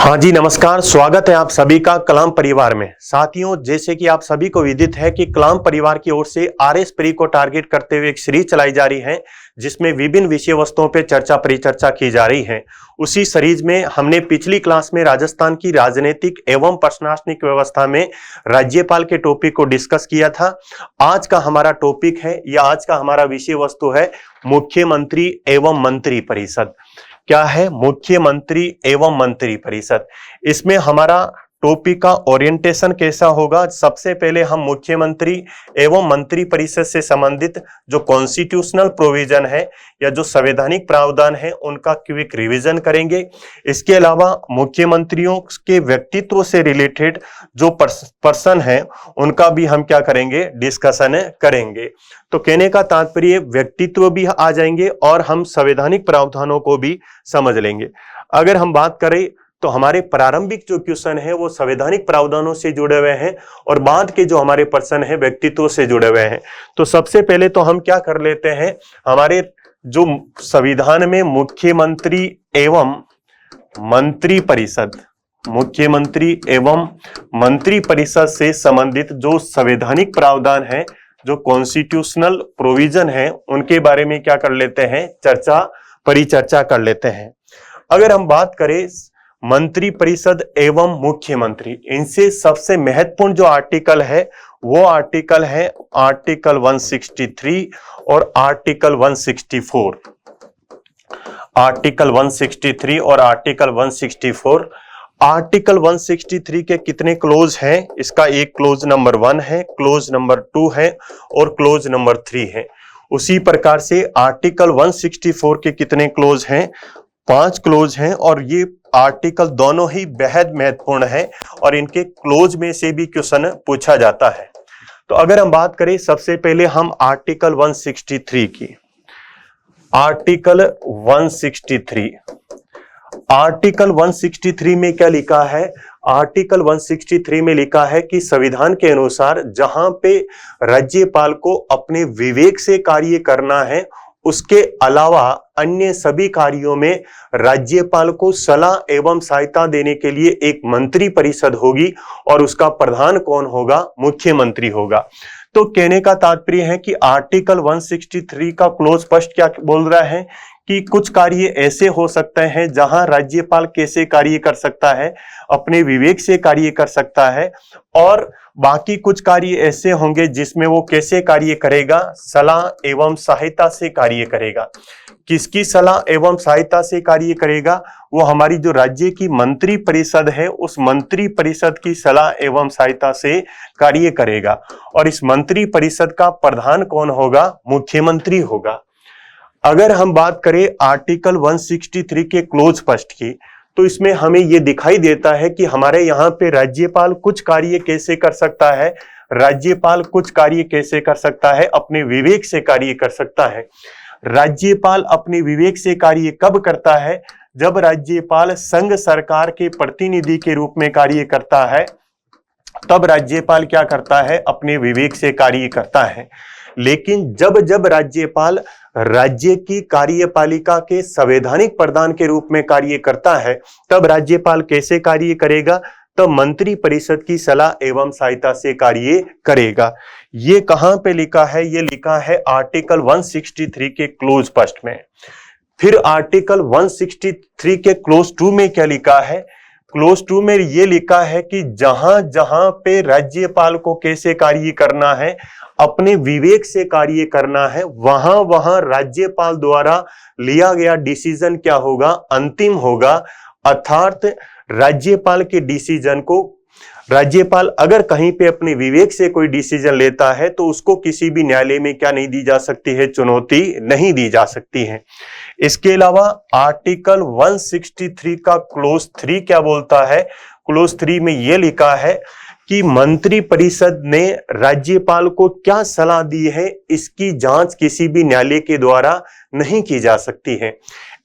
हाँ जी, नमस्कार। स्वागत है आप सभी का कलाम परिवार में। साथियों, जैसे कि आप सभी को विदित है कि कलाम परिवार की ओर से आरएस प्री को टारगेट करते हुए एक सीरीज चलाई जा रही है, जिसमें विभिन्न विषय वस्तुओं पर चर्चा परिचर्चा की जा रही है। उसी सीरीज में हमने पिछली क्लास में राजस्थान की राजनीतिक एवं प्रशासनिक व्यवस्था में राज्यपाल के टॉपिक को डिस्कस किया था। आज का हमारा टॉपिक है या आज का हमारा विषय वस्तु है मुख्यमंत्री एवं मंत्री परिषद। क्या है? मुख्यमंत्री एवं मंत्री परिषद। इसमें हमारा टॉपिक का ओरिएंटेशन कैसा होगा? सबसे पहले हम मुख्यमंत्री एवं मंत्री परिषद से संबंधित जो कॉन्स्टिट्यूशनल प्रोविजन है या जो संवैधानिक प्रावधान है उनका क्विक रिवीजन करेंगे। इसके अलावा मुख्यमंत्रियों के व्यक्तित्व से रिलेटेड जो पर्सन है उनका भी हम क्या करेंगे? डिस्कशन करेंगे। तो कहने का तात्पर्य व्यक्तित्व भी आ जाएंगे और हम संवैधानिक प्रावधानों को भी समझ लेंगे। अगर हम बात करें तो हमारे प्रारंभिक जो क्वेश्चन है वो संवैधानिक प्रावधानों से जुड़े हुए हैं और बाद के जो हमारे पर्सन है व्यक्तित्व से जुड़े हुए हैं। तो सबसे पहले तो हम क्या कर लेते हैं, हमारे जो संविधान में मुख्यमंत्री एवं मंत्री परिषद, मुख्यमंत्री एवं मंत्री परिषद से संबंधित जो संवैधानिक प्रावधान है, जो कॉन्स्टिट्यूशनल प्रोविजन है, उनके बारे में क्या कर लेते हैं? चर्चा परिचर्चा कर लेते हैं। अगर हम बात करें मंत्री परिषद एवं मुख्यमंत्री, इनसे सबसे महत्वपूर्ण जो आर्टिकल है वो आर्टिकल है आर्टिकल 163 और आर्टिकल 164। आर्टिकल 163 और आर्टिकल 164। आर्टिकल 163 के कितने क्लोज हैं? इसका एक क्लोज नंबर 1 है, क्लोज नंबर 2 है और क्लोज नंबर 3 है। उसी प्रकार से आर्टिकल 164 के कितने क्लोज हैं? 5 क्लोज हैं और ये आर्टिकल दोनों ही बेहद महत्वपूर्ण है और इनके क्लोज में से भी क्वेश्चन पूछा जाता है। तो अगर हम बात करें सबसे पहले हम आर्टिकल 163 की, आर्टिकल 163। आर्टिकल 163 में क्या लिखा है? आर्टिकल 163 में लिखा है कि संविधान के अनुसार जहां पे राज्यपाल को अपने विवेक से कार्य करना है, उसके अलावा अन्य सभी कार्यों में राज्यपाल को सलाह एवं सहायता देने के लिए एक मंत्री परिषद होगी और उसका प्रधान कौन होगा? मुख्यमंत्री होगा। तो कहने का तात्पर्य है कि आर्टिकल 163 का क्लोज स्पष्ट क्या बोल रहा है कि कुछ कार्य ऐसे हो सकते हैं जहां राज्यपाल कैसे कार्य कर सकता है? अपने विवेक से कार्य कर सकता है, और बाकी कुछ कार्य ऐसे होंगे जिसमें वो कैसे कार्य करेगा? सलाह एवं सहायता से कार्य करेगा। किसकी सलाह एवं सहायता से कार्य करेगा? वो हमारी जो राज्य की मंत्री परिषद है, उस मंत्री परिषद की सलाह एवं सहायता से कार्य करेगा। और इस मंत्री परिषद का प्रधान कौन होगा? मुख्यमंत्री होगा। अगर हम बात करें आर्टिकल 163 के क्लोज फर्स्ट की, तो इसमें हमें यह दिखाई देता है कि हमारे यहाँ पे राज्यपाल कुछ कार्य कैसे कर सकता है? राज्यपाल कुछ कार्य कैसे कर सकता है? अपने विवेक से कार्य कर सकता है। राज्यपाल अपने विवेक से कार्य कब करता है? जब राज्यपाल संघ सरकार के प्रतिनिधि के रूप में कार्य करता है, तब राज्यपाल क्या करता है? अपने विवेक से कार्य करता है। लेकिन जब जब राज्यपाल राज्य की कार्यपालिका के संवैधानिक प्रधान के रूप में कार्य करता है, तब राज्यपाल कैसे कार्य करेगा? तब मंत्री परिषद की सलाह एवं सहायता से कार्य करेगा। ये कहां पे लिखा है? ये लिखा है आर्टिकल 163 के क्लोज फर्स्ट में। फिर आर्टिकल 163 के क्लोज 2 में क्या लिखा है? क्लोज 2 में ये लिखा है कि जहां जहां पे राज्यपाल को कैसे कार्य करना है, अपने विवेक से कार्य करना है, वहां वहां राज्यपाल द्वारा लिया गया डिसीजन क्या होगा? अंतिम होगा। अर्थात राज्यपाल के डिसीजन को, राज्यपाल अगर कहीं पे अपने विवेक से कोई डिसीजन लेता है तो उसको किसी भी न्यायालय में क्या नहीं दी जा सकती है? चुनौती नहीं दी जा सकती है। इसके अलावा आर्टिकल 163 का क्लोज 3 क्या बोलता है? क्लोज 3 में यह लिखा है कि मंत्री परिषद ने राज्यपाल को क्या सलाह दी है, इसकी जांच किसी भी न्यायालय के द्वारा नहीं की जा सकती है।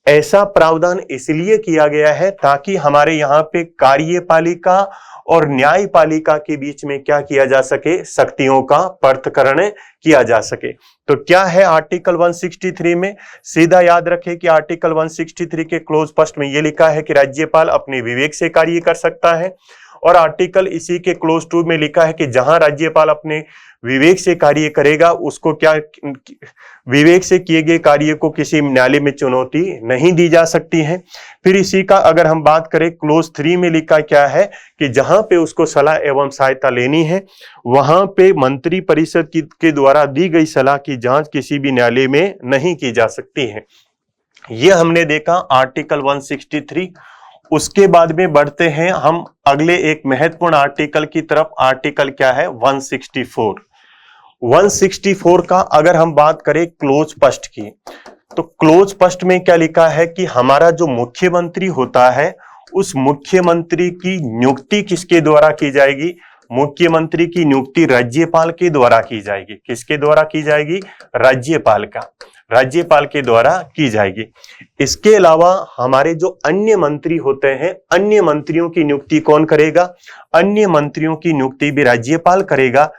ऐसा प्रावधान इसलिए किया गया है ताकि हमारे यहाँ पे कार्यपालिका और न्यायपालिका के बीच में क्या किया जा सके, शक्तियों का पृथक्करण किया जा सके। तो क्या है आर्टिकल 163 में, सीधा याद रखें कि आर्टिकल 163 के क्लोज फर्स्ट में यह लिखा है कि राज्यपाल अपने विवेक से कार्य कर सकता है, और आर्टिकल इसी के क्लोज 2 में लिखा है कि जहां राज्यपाल अपने विवेक से कार्य करेगा उसको क्या, विवेक से किए गए कार्य को किसी न्यायालय में चुनौती नहीं दी जा सकती है। फिर इसी का अगर हम बात करें क्लोज 3 में लिखा क्या है कि जहां पे उसको सलाह एवं सहायता लेनी है वहां पे मंत्री परिषद के द्वारा दी गई सलाह की जांच किसी भी न्यायालय में नहीं की जा सकती है। यह हमने देखा आर्टिकल 163। उसके बाद में बढ़ते हैं हम अगले एक महत्वपूर्ण आर्टिकल की तरफ। आर्टिकल क्या है, 164। 164 का अगर हम बात करें क्लोज फर्स्ट की, तो क्लोज फर्स्ट में क्या लिखा है कि हमारा जो मुख्यमंत्री होता है उस मुख्यमंत्री की नियुक्ति किसके द्वारा की जाएगी, मुख्यमंत्री की नियुक्ति राज्यपाल के द्वारा की जाएगी। किसके द्वारा की जाएगी, राज्यपाल के द्वारा की जाएगी। इसके अलावा हमारे जो अन्य मंत्री होते हैं, अन्य मंत्रियों की नियुक्ति कौन करेगा, अन्य मंत्रियों की नियुक्ति भी राज्यपाल करेगा।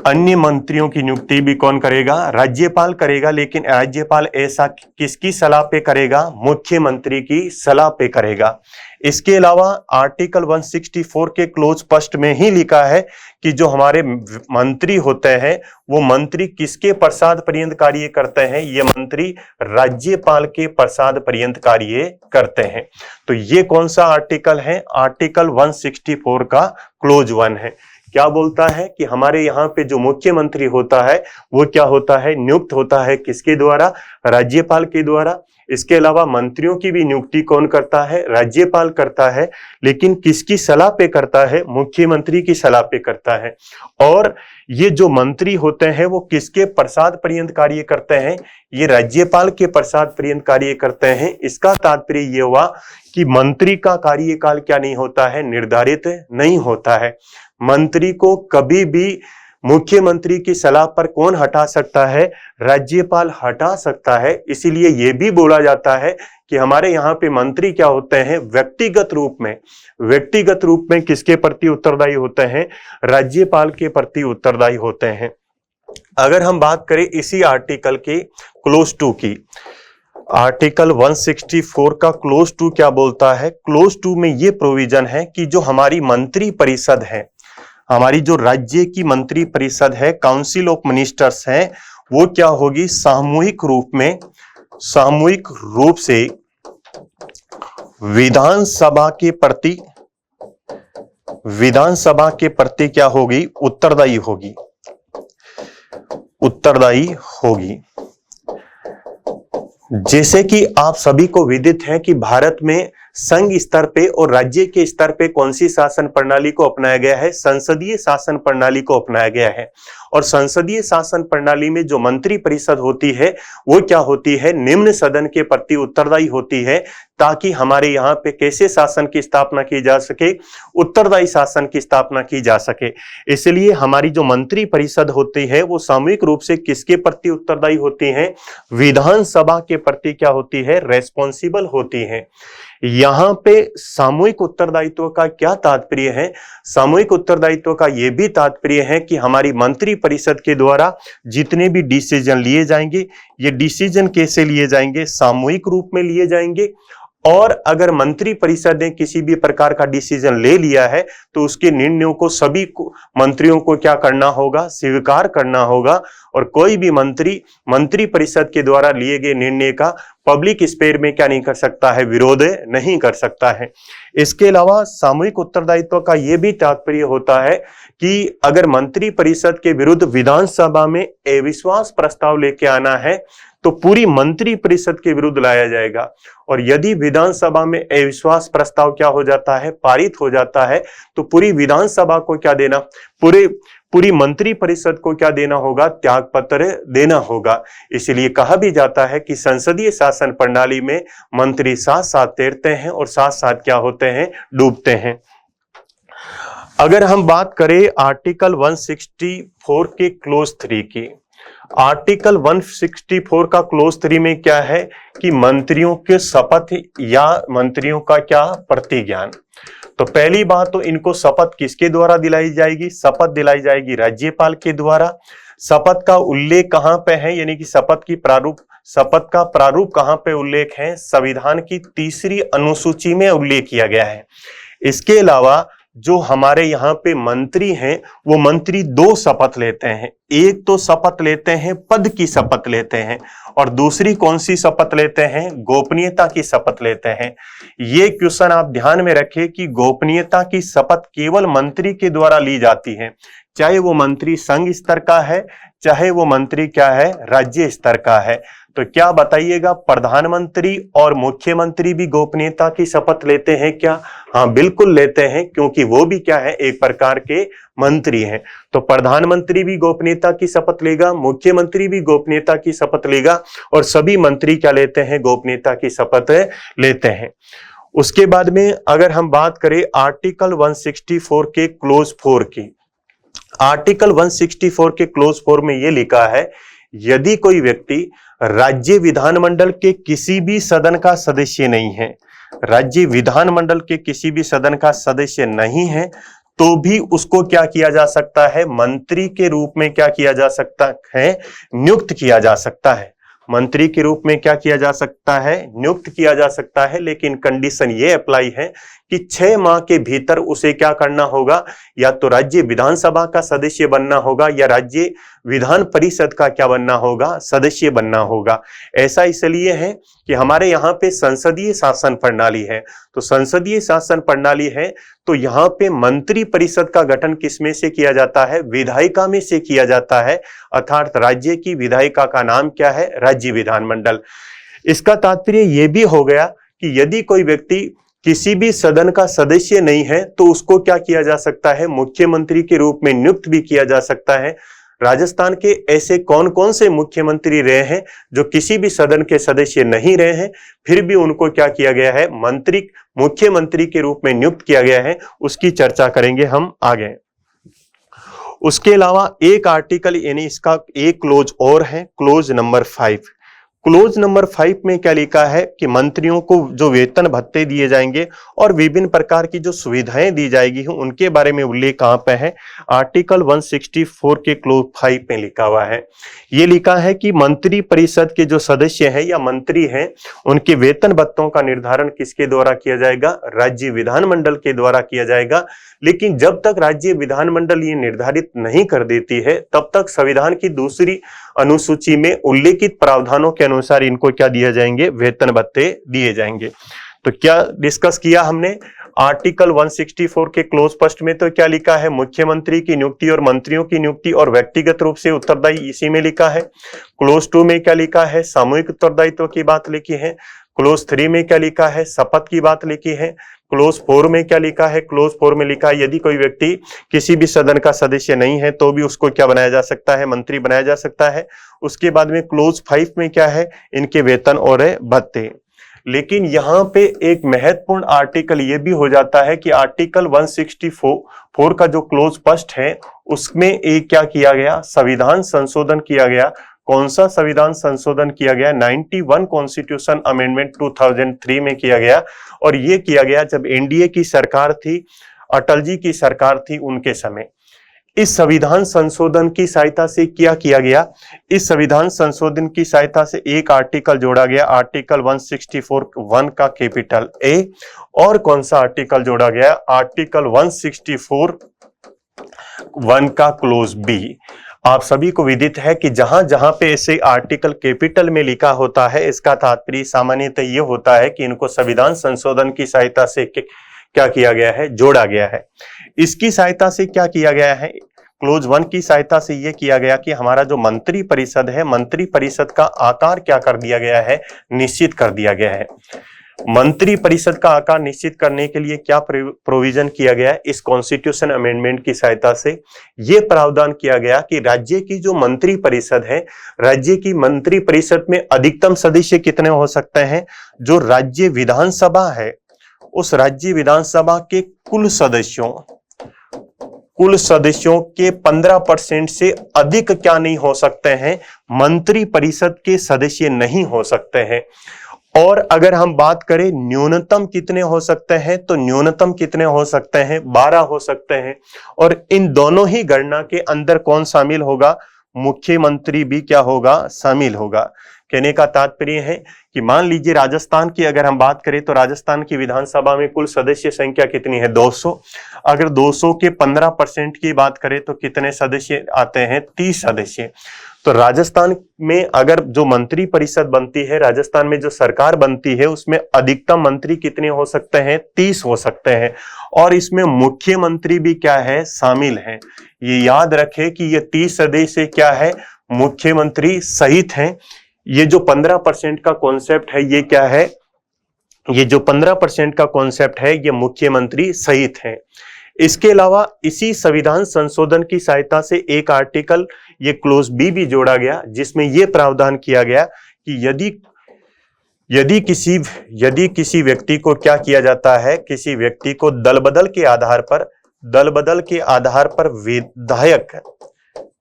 अन्य मंत्रियों की नियुक्ति भी कौन करेगा, राज्यपाल करेगा। लेकिन राज्यपाल ऐसा किसकी सलाह पे करेगा, मुख्यमंत्री की सलाह पे करेगा। इसके अलावा आर्टिकल 164 के क्लोज फर्स्ट में ही लिखा है कि जो हमारे मंत्री होते हैं वो मंत्री किसके प्रसाद पर्यंत कार्य करते हैं, ये मंत्री राज्यपाल के प्रसाद पर्यंत कार्य करते हैं। तो ये कौन सा आर्टिकल है, आर्टिकल 164 का क्लोज 1 है। क्या बोलता है कि हमारे यहाँ पे जो मुख्यमंत्री होता है वो क्या होता है, नियुक्त होता है किसके द्वारा, राज्यपाल के द्वारा। इसके अलावा मंत्रियों की भी नियुक्ति कौन करता है, राज्यपाल करता है। लेकिन किसकी सलाह पे करता है, मुख्यमंत्री की सलाह पे करता है। और ये जो मंत्री होते हैं वो किसके प्रसाद पर्यंत कार्य करते हैं, ये राज्यपाल के प्रसाद पर्यंत कार्य करते हैं। इसका तात्पर्य ये हुआ कि मंत्री का कार्यकाल क्या नहीं होता है, निर्धारित नहीं होता है। मंत्री को कभी भी मुख्यमंत्री की सलाह पर कौन हटा सकता है, राज्यपाल हटा सकता है। इसीलिए यह भी बोला जाता है कि हमारे यहाँ पे मंत्री क्या होते हैं, व्यक्तिगत रूप में किसके प्रति उत्तरदायी होते हैं, राज्यपाल के प्रति उत्तरदायी होते हैं। अगर हम बात करें इसी आर्टिकल के क्लोज 2 की, आर्टिकल 164 का क्लोज 2 क्या बोलता है, क्लोज 2 में यह प्रोविजन है कि जो हमारी मंत्री परिषद है, हमारी जो राज्य की मंत्री परिषद है, काउंसिल ऑफ मिनिस्टर्स है, वो क्या होगी, सामूहिक रूप से विधानसभा के प्रति क्या होगी, उत्तरदायी होगी। जैसे कि आप सभी को विदित है कि भारत में संघ स्तर पे और राज्य के स्तर पे कौन सी शासन प्रणाली को अपनाया गया है, संसदीय शासन प्रणाली को अपनाया गया है। और संसदीय शासन प्रणाली में जो मंत्री परिषद होती है वो क्या होती है, निम्न सदन के प्रति उत्तरदायी होती है, ताकि हमारे यहाँ पे कैसे शासन की स्थापना की जा सके, उत्तरदायी शासन की स्थापना की जा सके। इसलिए हमारी जो मंत्री परिषद होती है वो सामूहिक रूप से किसके प्रति उत्तरदायी होती है, विधानसभा के प्रति क्या होती है, रेस्पॉन्सिबल होती है। यहां पे सामूहिक उत्तरदायित्व का क्या तात्पर्य है, सामूहिक उत्तरदायित्व का यह भी तात्पर्य है कि हमारी मंत्री परिषद के द्वारा जितने भी डिसीजन लिए जाएंगे, ये डिसीजन कैसे लिए जाएंगे, सामूहिक रूप में लिए जाएंगे। और अगर मंत्री परिषद ने किसी भी प्रकार का डिसीजन ले लिया है तो उसके निर्णयों को सभी मंत्रियों को क्या करना होगा, स्वीकार करना होगा। और कोई भी मंत्री परिषद के द्वारा लिए गए निर्णय का पब्लिक स्पेयर में क्या नहीं कर सकता है, विरोध नहीं कर सकता है। इसके अलावा सामूहिक उत्तरदायित्व का यह भी तात्पर्य होता है कि अगर मंत्री परिषद के विरुद्ध विधानसभा में अविश्वास प्रस्ताव लेके आना है तो पूरी मंत्री परिषद के विरुद्ध लाया जाएगा। और यदि विधानसभा में अविश्वास प्रस्ताव क्या हो जाता है, पारित हो जाता है, तो पूरी विधानसभा को क्या देना, पूरी मंत्री परिषद को क्या देना होगा, त्याग पत्र देना होगा। इसलिए कहा भी जाता है कि संसदीय शासन प्रणाली में मंत्री साथ साथ तैरते हैं और साथ साथ क्या होते हैं, डूबते हैं। अगर हम बात करें आर्टिकल 164 के क्लोज 3 की, आर्टिकल 164 का क्लोज 3 में क्या है कि मंत्रियों के शपथ या मंत्रियों का क्या प्रतिज्ञान। तो पहली बात तो इनको शपथ किसके द्वारा दिलाई जाएगी, शपथ दिलाई जाएगी राज्यपाल के द्वारा। शपथ का उल्लेख कहां पे है, यानी कि शपथ का प्रारूप कहां पे उल्लेख है, संविधान की 3री अनुसूची में उल्लेख किया गया है। इसके अलावा जो हमारे यहाँ पे मंत्री हैं वो मंत्री 2 शपथ लेते हैं, एक तो शपथ लेते हैं पद की शपथ लेते हैं और दूसरी कौन सी शपथ लेते हैं, गोपनीयता की शपथ लेते हैं। ये क्वेश्चन आप ध्यान में रखें कि गोपनीयता की शपथ केवल मंत्री के द्वारा ली जाती है, चाहे वो मंत्री संघ स्तर का है, चाहे वो मंत्री क्या है, राज्य स्तर का है। तो क्या बताइएगा, प्रधानमंत्री और मुख्यमंत्री भी गोपनीयता की शपथ लेते हैं क्या? हाँ बिल्कुल लेते हैं, क्योंकि वो भी क्या है, एक प्रकार के मंत्री हैं। तो प्रधानमंत्री भी गोपनीयता की शपथ लेगा, मुख्यमंत्री भी गोपनीयता की शपथ लेगा और सभी मंत्री क्या लेते हैं, गोपनीयता की शपथ लेते हैं। उसके बाद में अगर हम बात करें आर्टिकल 164 के क्लोज 4 की, आर्टिकल 164 के क्लोज 4 में यह लिखा है, यदि कोई व्यक्ति राज्य विधानमंडल के किसी भी सदन का सदस्य नहीं है, राज्य विधानमंडल के किसी भी सदन का सदस्य नहीं है, तो भी उसको क्या किया जा सकता है, मंत्री के रूप में क्या किया जा सकता है, नियुक्त किया जा सकता है। मंत्री के रूप में क्या किया जा सकता है, नियुक्त किया जा सकता है। लेकिन कंडीशन ये अप्लाई है कि 6 माह के भीतर उसे क्या करना होगा, या तो राज्य विधानसभा का सदस्य बनना होगा या राज्य विधान परिषद का क्या बनना होगा, सदस्य बनना होगा। ऐसा इसलिए है कि हमारे यहाँ पे संसदीय शासन प्रणाली है, तो संसदीय शासन प्रणाली है तो यहाँ पे मंत्री परिषद का गठन किसमें से किया जाता है, विधायिका में से किया जाता है, अर्थात राज्य की विधायिका का नाम क्या है, राज्य विधानमंडल। इसका तात्पर्य यह भी हो गया कि यदि कोई व्यक्ति किसी भी सदन का सदस्य नहीं है तो उसको क्या किया जा सकता है, मुख्यमंत्री के रूप में नियुक्त भी किया जा सकता है। राजस्थान के ऐसे कौन कौन से मुख्यमंत्री रहे हैं जो किसी भी सदन के सदस्य नहीं रहे हैं, फिर भी उनको क्या किया गया है, मुख्यमंत्री के रूप में नियुक्त किया गया है, उसकी चर्चा करेंगे हम आगे। उसके अलावा एक आर्टिकल यानी इसका एक क्लोज और है, क्लोज नंबर 5। क्लोज नंबर 5 में क्या लिखा है कि मंत्रियों को जो वेतन भत्ते दिए जाएंगे और विभिन्न प्रकार की जो सुविधाएं दी जाएगी उनके बारे में उल्लेख कहां पे है, आर्टिकल 164 के क्लोज 5 में लिखा हुआ है। ये लिखा है कि मंत्री परिषद के जो सदस्य हैं या मंत्री हैं उनके वेतन भत्तों का निर्धारण किसके द्वारा किया जाएगा, राज्य विधानमंडल के द्वारा किया जाएगा। लेकिन जब तक राज्य विधानमंडल ये निर्धारित नहीं कर देती है तब तक संविधान की 2री अनुसूची में उल्लेखित प्रावधानों के अनुसार इनको क्या दिए जाएंगे, वेतन भत्ते दिए जाएंगे। तो क्या डिस्कस किया हमने, आर्टिकल 164 के क्लोज 1 में तो क्या लिखा है, मुख्यमंत्री की नियुक्ति और मंत्रियों की नियुक्ति और व्यक्तिगत रूप से उत्तरदायी इसी में लिखा है। क्लोज 2 में क्या लिखा है, सामूहिक उत्तरदायित्व की बात लिखी है। क्लोज 3 में क्या लिखा है, शपथ की बात लिखी है। क्लोज 4 में क्या लिखा है, क्लोज 4 में लिखा है यदि कोई व्यक्ति किसी भी सदन का सदस्य नहीं है तो भी उसको क्या बनाया जा सकता है, मंत्री बनाया जा सकता है। उसके बाद में क्लोज 5 में क्या है, इनके वेतन और भत्ते। लेकिन यहाँ पे एक महत्वपूर्ण आर्टिकल ये भी हो जाता है कि आर्टिकल 164 का जो क्लोज 1 है उसमें एक क्या किया गया, संविधान संशोधन किया गया। कौन सा संविधान संशोधन किया गया, 91 कॉन्स्टिट्यूशन अमेंडमेंट 2003 में किया गया। और ये किया गया जब एनडीए की सरकार थी, अटल जी की सरकार थी उनके समय। इस संविधान संशोधन की सहायता से क्या किया गया, इस संविधान संशोधन की सहायता से एक आर्टिकल जोड़ा गया, आर्टिकल 164(1) का कैपिटल ए। और कौन सा आर्टिकल जोड़ा गया, आर्टिकल 164(1) का क्लोज बी। आप सभी को विदित है कि जहां जहां पे ऐसे आर्टिकल कैपिटल में लिखा होता है इसका तात्पर्य सामान्यतः ये होता है कि इनको संविधान संशोधन की सहायता से क्या किया गया है, जोड़ा गया है। इसकी सहायता से क्या किया गया है, क्लोज 1 की सहायता से यह किया गया कि हमारा जो मंत्री परिषद है, मंत्री परिषद का आकार क्या कर दिया गया है, निश्चित कर दिया गया है। मंत्री परिषद का आकार निश्चित करने के लिए क्या प्रोविजन किया गया है, इस कॉन्स्टिट्यूशन अमेंडमेंट की सहायता से यह प्रावधान किया गया कि राज्य की जो मंत्री परिषद है, राज्य की मंत्री परिषद में अधिकतम सदस्य कितने हो सकते हैं, जो राज्य विधानसभा है उस राज्य विधानसभा के कुल कुल सदस्यों के 15% से अधिक क्या नहीं हो सकते हैं, मंत्री परिषद के सदस्य नहीं हो सकते हैं। और अगर हम बात करें न्यूनतम कितने हो सकते हैं, तो न्यूनतम कितने हो सकते हैं, 12 हो सकते हैं। और इन दोनों ही गणना के अंदर कौन शामिल होगा, मुख्यमंत्री भी क्या होगा, शामिल होगा। कहने का तात्पर्य है कि मान लीजिए राजस्थान की अगर हम बात करें तो राजस्थान की विधानसभा में कुल सदस्य संख्या कितनी है, 200। अगर 200 के 15% की बात करें तो कितने सदस्य आते हैं, 30 सदस्य। तो राजस्थान में अगर जो मंत्री परिषद बनती है, राजस्थान में जो सरकार बनती है, उसमें अधिकतम मंत्री कितने हो सकते हैं, 30 हो सकते हैं। और इसमें मुख्यमंत्री भी क्या है, शामिल है। ये याद रखें कि ये 30 सदस्य क्या है, मुख्यमंत्री सहित हैं। ये जो 15% का कॉन्सेप्ट है, ये क्या है, ये जो 15% का कॉन्सेप्ट है, ये मुख्यमंत्री सहित है। इसके अलावा इसी संविधान संशोधन की सहायता से एक आर्टिकल, ये क्लोज बी भी जोड़ा गया, जिसमें यह प्रावधान किया गया कि यदि किसी व्यक्ति को क्या किया जाता है, किसी व्यक्ति को दल बदल के आधार पर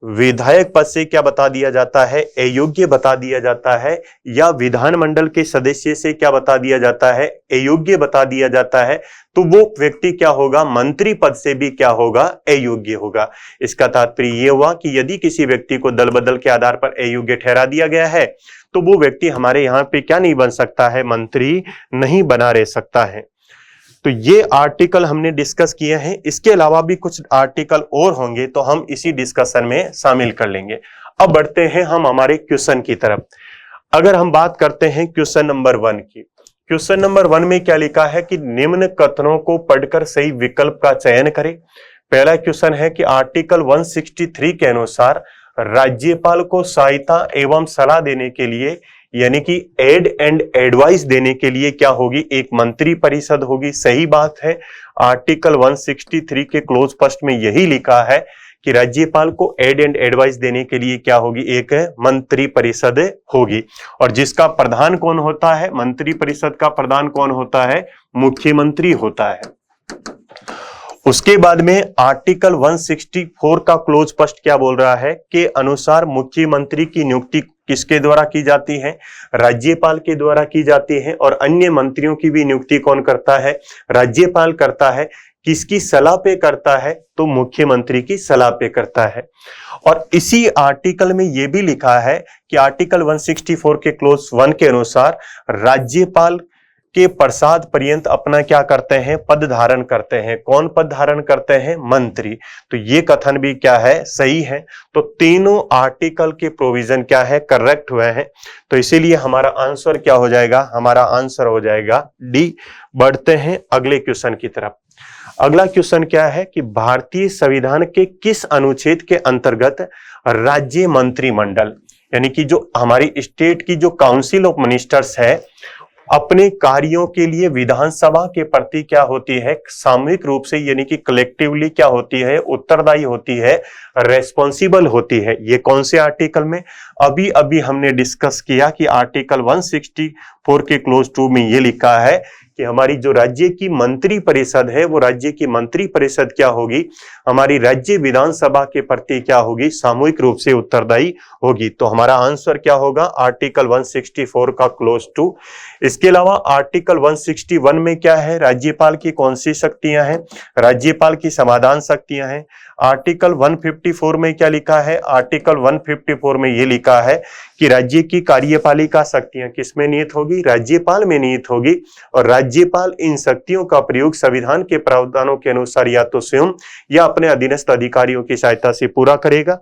विधायक पद से क्या बता दिया जाता है, अयोग्य बता दिया जाता है, या विधानमंडल के सदस्य से क्या बता दिया जाता है, अयोग्य बता दिया जाता है, तो वो व्यक्ति क्या होगा, मंत्री पद से भी क्या होगा, अयोग्य होगा। इसका तात्पर्य यह हुआ कि यदि किसी व्यक्ति को दल बदल के आधार पर अयोग्य ठहरा दिया गया है, तो वो व्यक्ति हमारे यहाँ पे क्या नहीं बन सकता है, मंत्री नहीं बना रह सकता है। तो ये आर्टिकल हमने डिस्कस किए हैं। इसके अलावा भी कुछ आर्टिकल और होंगे तो हम इसी डिस्कशन में शामिल कर लेंगे। अब बढ़ते हैं हम हमारे क्वेश्चन की तरफ। अगर हम बात करते हैं क्वेश्चन नंबर 1 की, क्वेश्चन नंबर 1 में क्या लिखा है कि निम्न कथनों को पढ़कर सही विकल्प का चयन करें। पहला क्वेश्चन है कि आर्टिकल 163 के अनुसार राज्यपाल को सहायता एवं सलाह देने के लिए, यानी कि एड एंड एडवाइस देने के लिए क्या होगी, एक मंत्री परिषद होगी। सही बात है, आर्टिकल 163 के क्लोज फर्स्ट में यही लिखा है कि राज्यपाल को एड एंड एडवाइस देने के लिए क्या होगी, एक मंत्री परिषद होगी। और जिसका प्रधान कौन होता है, मंत्री परिषद का प्रधान कौन होता है, मुख्यमंत्री होता है। उसके बाद में आर्टिकल 164 का क्लोज फर्स्ट क्या बोल रहा है के अनुसार मुख्यमंत्री की नियुक्ति किसके द्वारा की जाती है, राज्यपाल के द्वारा की जाती है। और अन्य मंत्रियों की भी नियुक्ति कौन करता है, राज्यपाल करता है। किसकी सलाह पे करता है, तो मुख्यमंत्री की सलाह पे करता है। और इसी आर्टिकल में यह भी लिखा है कि आर्टिकल 164 के क्लोज 1 के अनुसार राज्यपाल के प्रसाद पर्यंत अपना क्या करते हैं, पद धारण करते हैं। कौन पद धारण करते हैं, मंत्री। तो ये कथन भी क्या है, सही है। तो तीनों आर्टिकल के प्रोविजन क्या है, करेक्ट हुए हैं। तो इसीलिए हमारा आंसर क्या हो जाएगा, हमारा आंसर हो जाएगा डी। बढ़ते हैं अगले क्वेश्चन की तरफ। अगला क्वेश्चन क्या है कि भारतीय संविधान के किस अनुच्छेद के अंतर्गत राज्य मंत्रिमंडल, यानी कि जो हमारी स्टेट की जो काउंसिल ऑफ मिनिस्टर्स है, अपने कार्यों के लिए विधानसभा के प्रति क्या होती है, सामूहिक रूप से यानी कि कलेक्टिवली क्या होती है, उत्तरदायी होती है, रेस्पॉन्सिबल होती है। ये कौन से आर्टिकल में, अभी अभी हमने डिस्कस किया कि आर्टिकल 164 के क्लोज 2 में ये लिखा है कि हमारी जो राज्य की मंत्री परिषद है, वो राज्य की मंत्री परिषद क्या होगी, हमारी राज्य विधानसभा के प्रति क्या होगी, सामूहिक रूप से उत्तरदायी होगी। तो हमारा आंसर क्या होगा, आर्टिकल 164 का क्लोज 2। इसके अलावा आर्टिकल 161 में क्या है, राज्यपाल की कौन सी शक्तियां हैं, राज्यपाल की समाधान शक्तियां हैं। आर्टिकल 154 में क्या लिखा है, आर्टिकल 154 में यह लिखा है कि राज्य की कार्यपालिका शक्तियां किसमें निहित होगी, राज्यपाल में निहित होगी। और राज्यपाल इन शक्तियों का प्रयोग संविधान के प्रावधानों के अनुसार या तो स्वयं या अपने अधीनस्थ अधिकारियों की सहायता से पूरा करेगा।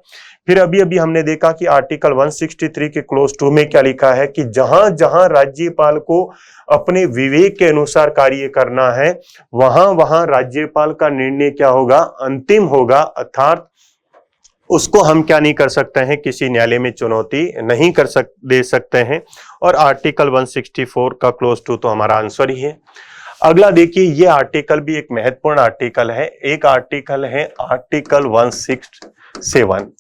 फिर अभी अभी हमने देखा कि आर्टिकल 163 के क्लोज 2 में क्या लिखा है कि जहां जहां राज्यपाल को अपने विवेक के अनुसार कार्य करना है, वहां वहां राज्यपाल का निर्णय क्या होगा, अंतिम होगा। अर्थात उसको हम क्या नहीं कर सकते हैं, किसी न्यायालय में चुनौती नहीं दे सकते हैं। और आर्टिकल 164 का क्लोज 2 तो हमारा आंसर ही है। अगला देखिए, ये आर्टिकल भी एक महत्वपूर्ण आर्टिकल है। एक आर्टिकल है आर्टिकल 167।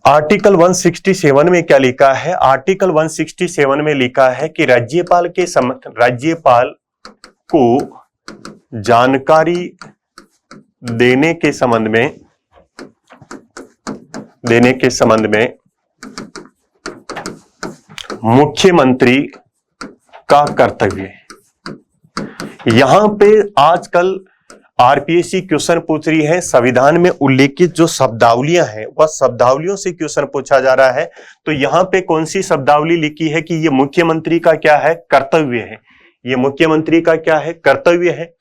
आर्टिकल 167 में क्या लिखा है, आर्टिकल 167 में लिखा है कि राज्यपाल को जानकारी देने के संबंध में मुख्यमंत्री का कर्तव्य। यहां पे आजकल आरपीएससी क्वेश्चन पूछ रही है, संविधान में उल्लेखित जो शब्दावलियां हैं वह शब्दावलियों से क्वेश्चन पूछा जा रहा है। तो यहां पे कौन सी शब्दावली लिखी है कि ये मुख्यमंत्री का क्या है, कर्तव्य है। ये मुख्यमंत्री का क्या है, कर्तव्य है।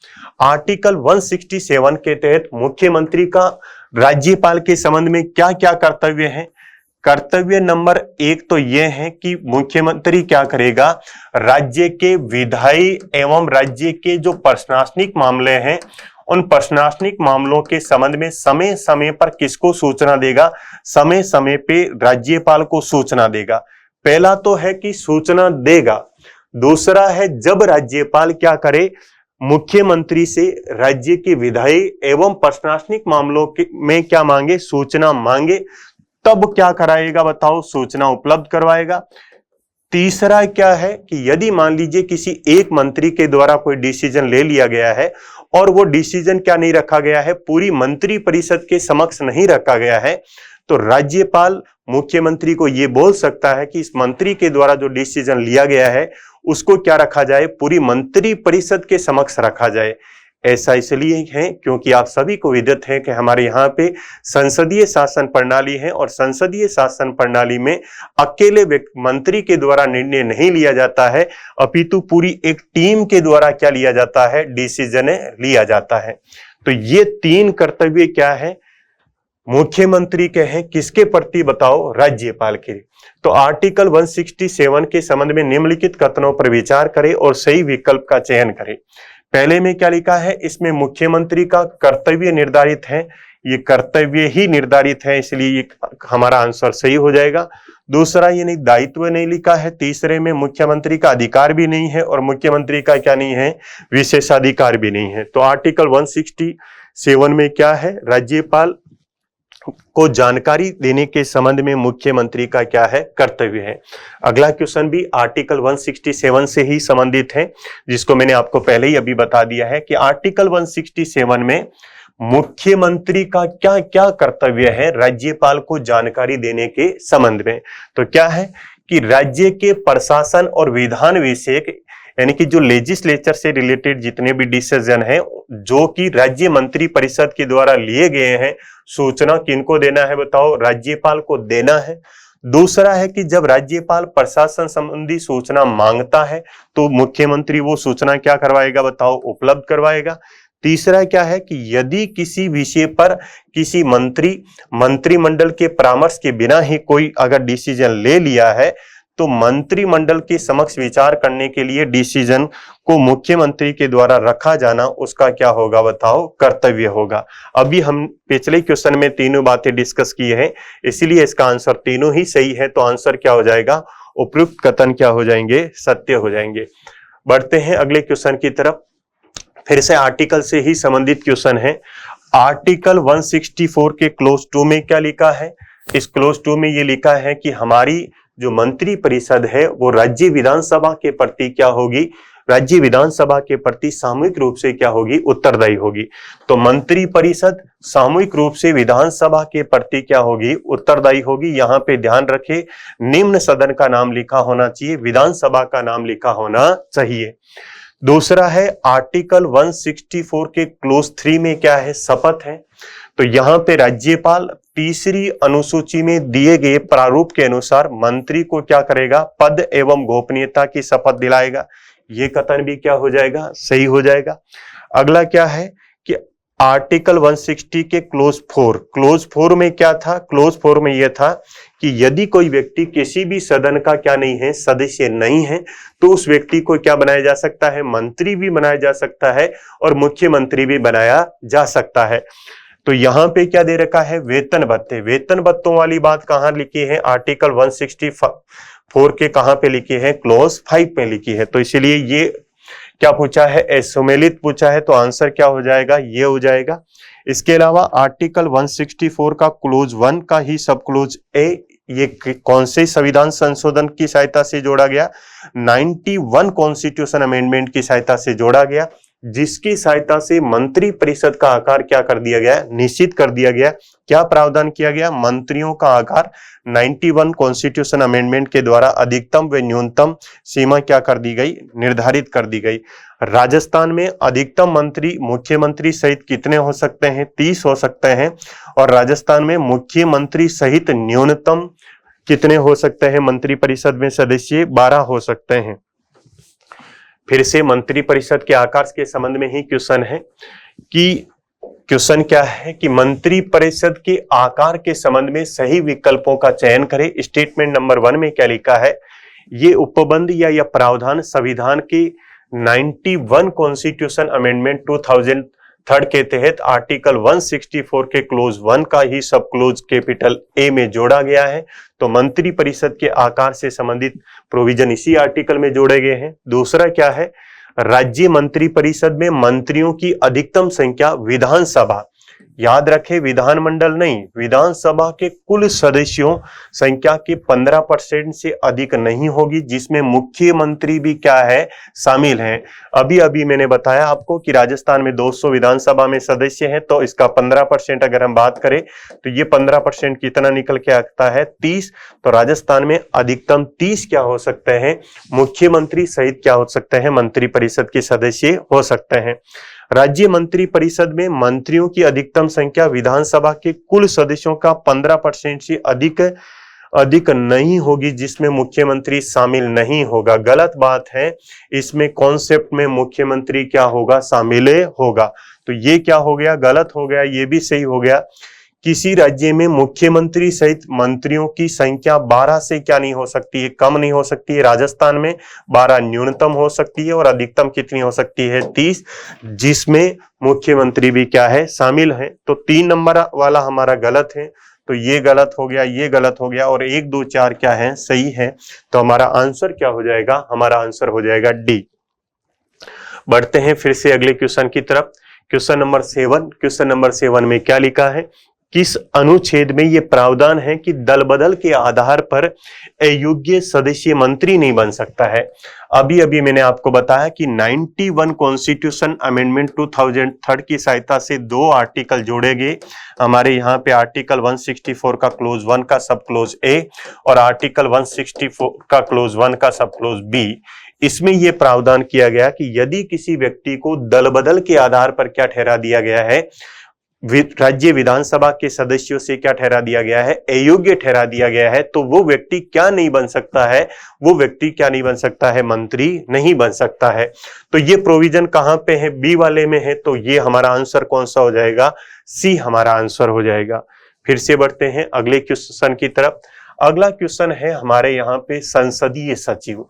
आर्टिकल 167 के तहत मुख्यमंत्री का राज्यपाल के संबंध में क्या क्या कर्तव्य है। कर्तव्य नंबर 1 तो यह है कि मुख्यमंत्री क्या करेगा, राज्य के विधायी एवं राज्य के जो प्रशासनिक मामले हैं उन प्रशासनिक मामलों के संबंध में समय समय पर किसको सूचना देगा, समय समय पे राज्यपाल को सूचना देगा। पहला तो है कि सूचना देगा। दूसरा है जब राज्यपाल क्या करे, मुख्यमंत्री से राज्य के विधायी एवं प्रशासनिक मामलों में क्या मांगे, सूचना मांगे, तब क्या कराएगा बताओ, सूचना उपलब्ध करवाएगा। तीसरा क्या है कि यदि मान लीजिए किसी एक मंत्री के द्वारा कोई डिसीजन ले लिया गया है और वो डिसीजन क्या नहीं रखा गया है, पूरी मंत्री परिषद के समक्ष नहीं रखा गया है, तो राज्यपाल मुख्यमंत्री को ये बोल सकता है कि इस मंत्री के द्वारा जो डिसीजन लिया गया है उसको क्या रखा जाए, पूरी मंत्री परिषद के समक्ष रखा जाए। ऐसा इसलिए है क्योंकि आप सभी को विदित है कि हमारे यहाँ पे संसदीय शासन प्रणाली है और संसदीय शासन प्रणाली में अकेले मंत्री के द्वारा निर्णय नहीं लिया जाता है, अपितु पूरी एक टीम के द्वारा क्या लिया जाता है, डिसीजन लिया जाता है। तो ये 3 कर्तव्य क्या है, मुख्यमंत्री के हैं, किसके प्रति बताओ, राज्यपाल के। तो आर्टिकल 167 के संबंध में निम्नलिखित कथनों पर विचार करें और सही विकल्प का चयन करें। पहले में क्या लिखा है, इसमें मुख्यमंत्री का कर्तव्य निर्धारित है, ये कर्तव्य ही निर्धारित है, इसलिए ये हमारा आंसर सही हो जाएगा। दूसरा ये नहीं, दायित्व नहीं लिखा है। तीसरे में मुख्यमंत्री का अधिकार भी नहीं है और मुख्यमंत्री का क्या नहीं है, विशेषाधिकार भी नहीं है। तो आर्टिकल 167 में क्या है, राज्यपाल को जानकारी देने के संबंध में मुख्यमंत्री का क्या है, कर्तव्य है। अगला क्वेश्चन भी आर्टिकल 167 से ही संबंधित है, जिसको मैंने आपको पहले ही अभी बता दिया है कि आर्टिकल 167 में मुख्यमंत्री का क्या क्या कर्तव्य है राज्यपाल को जानकारी देने के संबंध में। तो क्या है कि राज्य के प्रशासन और विधान विषयक यानी कि जो लेजिस्लेचर से रिलेटेड जितने भी डिसीजन हैं जो कि राज्य मंत्री परिषद के द्वारा लिए गए हैं, सूचना किनको देना है बताओ, राज्यपाल को देना है। दूसरा है कि जब राज्यपाल प्रशासन संबंधी सूचना मांगता है तो मुख्यमंत्री वो सूचना क्या करवाएगा बताओ, उपलब्ध करवाएगा। तीसरा क्या है कि यदि किसी विषय पर किसी मंत्रिमंडल के परामर्श के बिना ही कोई अगर डिसीजन ले लिया है तो मंत्रिमंडल के समक्ष विचार करने के लिए डिसीजन को मुख्यमंत्री के द्वारा रखा जाना उसका क्या होगा बताओ, कर्तव्य होगा। अभी हम पिछले क्वेश्चन में तीनों बातें डिस्कस की है, इसीलिए इसका आंसर तीनों ही सही है। तो आंसर क्या हो जाएगा, उपयुक्त कथन क्या हो जाएंगे, सत्य हो जाएंगे। बढ़ते हैं अगले क्वेश्चन की तरफ। फिर से आर्टिकल से ही संबंधित क्वेश्चन है। आर्टिकल 164 के क्लोज 2 में क्या लिखा है, इस क्लोज 2 में ये लिखा है कि हमारी जो मंत्री परिषद है वो राज्य विधानसभा के प्रति क्या होगी, राज्य विधानसभा के प्रति सामूहिक रूप से क्या होगी, उत्तरदायी होगी। तो मंत्री परिषद सामूहिक रूप से विधानसभा के प्रति क्या होगी, उत्तरदायी होगी। यहाँ पे ध्यान रखें, निम्न सदन का नाम लिखा होना चाहिए, विधानसभा का नाम लिखा होना चाहिए। दूसरा है आर्टिकल 164 के क्लोज 3 में क्या है, शपथ है। तो यहाँ पे राज्यपाल तीसरी अनुसूची में दिए गए प्रारूप के अनुसार मंत्री को क्या करेगा, पद एवं गोपनीयता की शपथ दिलाएगा। ये कथन भी क्या हो जाएगा, सही हो जाएगा। अगला क्या है कि आर्टिकल 160 के क्लोज 4 में क्या था, क्लोज 4 में यह था कि यदि कोई व्यक्ति किसी भी सदन का क्या नहीं है, सदस्य नहीं है, तो उस व्यक्ति को क्या बनाया जा सकता है, मंत्री भी बनाया जा सकता है और मुख्यमंत्री भी बनाया जा सकता है। तो यहाँ पे क्या दे रखा है, वेतन भत्ते। वेतन भत्तों वाली बात कहाँ लिखी है, आर्टिकल 164 के कहाँ पे लिखी है, क्लोज 5 पे लिखी है। तो इसीलिए ये क्या पूछा है, सम्मिलित पूछा है, तो आंसर क्या हो जाएगा, ये हो जाएगा। इसके अलावा आर्टिकल 164 का क्लोज 1 का ही सब क्लोज ए, ये कौन से संविधान संशोधन की सहायता से जोड़ा गया, 91 कॉन्स्टिट्यूशन अमेंडमेंट की सहायता से जोड़ा गया। जिसकी सहायता से मंत्री परिषद का आकार क्या कर दिया गया, निश्चित कर दिया गया। क्या प्रावधान किया गया, मंत्रियों का आकार 91 कॉन्स्टिट्यूशन अमेंडमेंट के द्वारा अधिकतम व न्यूनतम सीमा क्या कर दी गई, निर्धारित कर दी गई। राजस्थान में अधिकतम मंत्री मुख्यमंत्री सहित कितने हो सकते हैं, 30 हो सकते हैं। और राजस्थान में मुख्यमंत्री सहित न्यूनतम कितने हो सकते हैं मंत्री परिषद में सदस्य, 12 हो सकते हैं। फिर से मंत्री परिषद के आकार के संबंध में ही क्वेश्चन है कि क्वेश्चन क्या है कि मंत्री परिषद के आकार के संबंध में सही विकल्पों का चयन करें। स्टेटमेंट नंबर 1 में क्या लिखा है, ये उपबंध या यह प्रावधान संविधान के 91 कॉन्स्टिट्यूशन अमेंडमेंट 2003 के तहत आर्टिकल 164 के क्लोज 1 का ही सब क्लोज कैपिटल ए में जोड़ा गया है। तो मंत्री परिषद के आकार से संबंधित प्रोविजन इसी आर्टिकल में जोड़े गए हैं। दूसरा क्या है, राज्य मंत्री परिषद में मंत्रियों की अधिकतम संख्या विधानसभा, याद रखें विधानमंडल नहीं, विधानसभा के कुल सदस्यों संख्या के 15% से अधिक नहीं होगी, जिसमें मुख्यमंत्री भी क्या है, शामिल हैं। अभी अभी मैंने बताया आपको कि राजस्थान में 200 विधानसभा में सदस्य हैं, तो इसका 15% अगर हम बात करें तो ये 15% कितना निकल के आता है, 30। तो राजस्थान में अधिकतम 30 क्या हो सकते हैं, मुख्यमंत्री सहित क्या हो सकते हैं, मंत्री परिषद के सदस्य हो सकते हैं। राज्य मंत्री परिषद में मंत्रियों की अधिकतम संख्या विधानसभा के कुल सदस्यों का 15% से अधिक नहीं होगी, जिसमें मुख्यमंत्री शामिल नहीं होगा। गलत बात है, इसमें कॉन्सेप्ट में मुख्यमंत्री क्या होगा, शामिल होगा। तो ये क्या हो गया, गलत हो गया, ये भी सही हो गया। किसी राज्य में मुख्यमंत्री सहित मंत्रियों की संख्या 12 से क्या नहीं हो सकती है, कम नहीं हो सकती है। राजस्थान में 12 न्यूनतम हो सकती है और अधिकतम कितनी हो सकती है, 30, जिसमें मुख्यमंत्री भी क्या है, शामिल है। तो 3 नंबर वाला हमारा गलत है, तो ये गलत हो गया, ये गलत हो गया और 1 2 4 क्या है, सही है। तो हमारा आंसर क्या हो जाएगा, हमारा आंसर हो जाएगा डी। बढ़ते हैं फिर से अगले क्वेश्चन की तरफ। क्वेश्चन नंबर 7, क्वेश्चन नंबर 7 में क्या लिखा है, किस अनुच्छेद में यह प्रावधान है कि दल बदल के आधार पर अयोग्य सदस्य मंत्री नहीं बन सकता है। अभी अभी मैंने आपको बताया कि 91 कॉन्स्टिट्यूशन अमेंडमेंट 2003 की सहायता से 2 आर्टिकल जोड़े गए। हमारे यहाँ पे आर्टिकल 164 का क्लोज 1 का सब क्लोज ए और आर्टिकल 164 का क्लोज 1 का सब क्लोज बी। इसमें यह प्रावधान किया गया कि यदि किसी व्यक्ति को दल बदल के आधार पर क्या ठहरा दिया गया है, राज्य विधानसभा के सदस्यों से क्या ठहरा दिया गया है, अयोग्य ठहरा दिया गया है, तो वो व्यक्ति क्या नहीं बन सकता है, वो व्यक्ति क्या नहीं बन सकता है, मंत्री नहीं बन सकता है। तो ये प्रोविजन कहां पे है, बी वाले में है। तो ये हमारा आंसर कौन सा हो जाएगा, सी हमारा आंसर हो जाएगा। फिर से बढ़ते हैं अगले क्वेश्चन की तरफ। अगला क्वेश्चन है हमारे यहाँ पे संसदीय सचिव।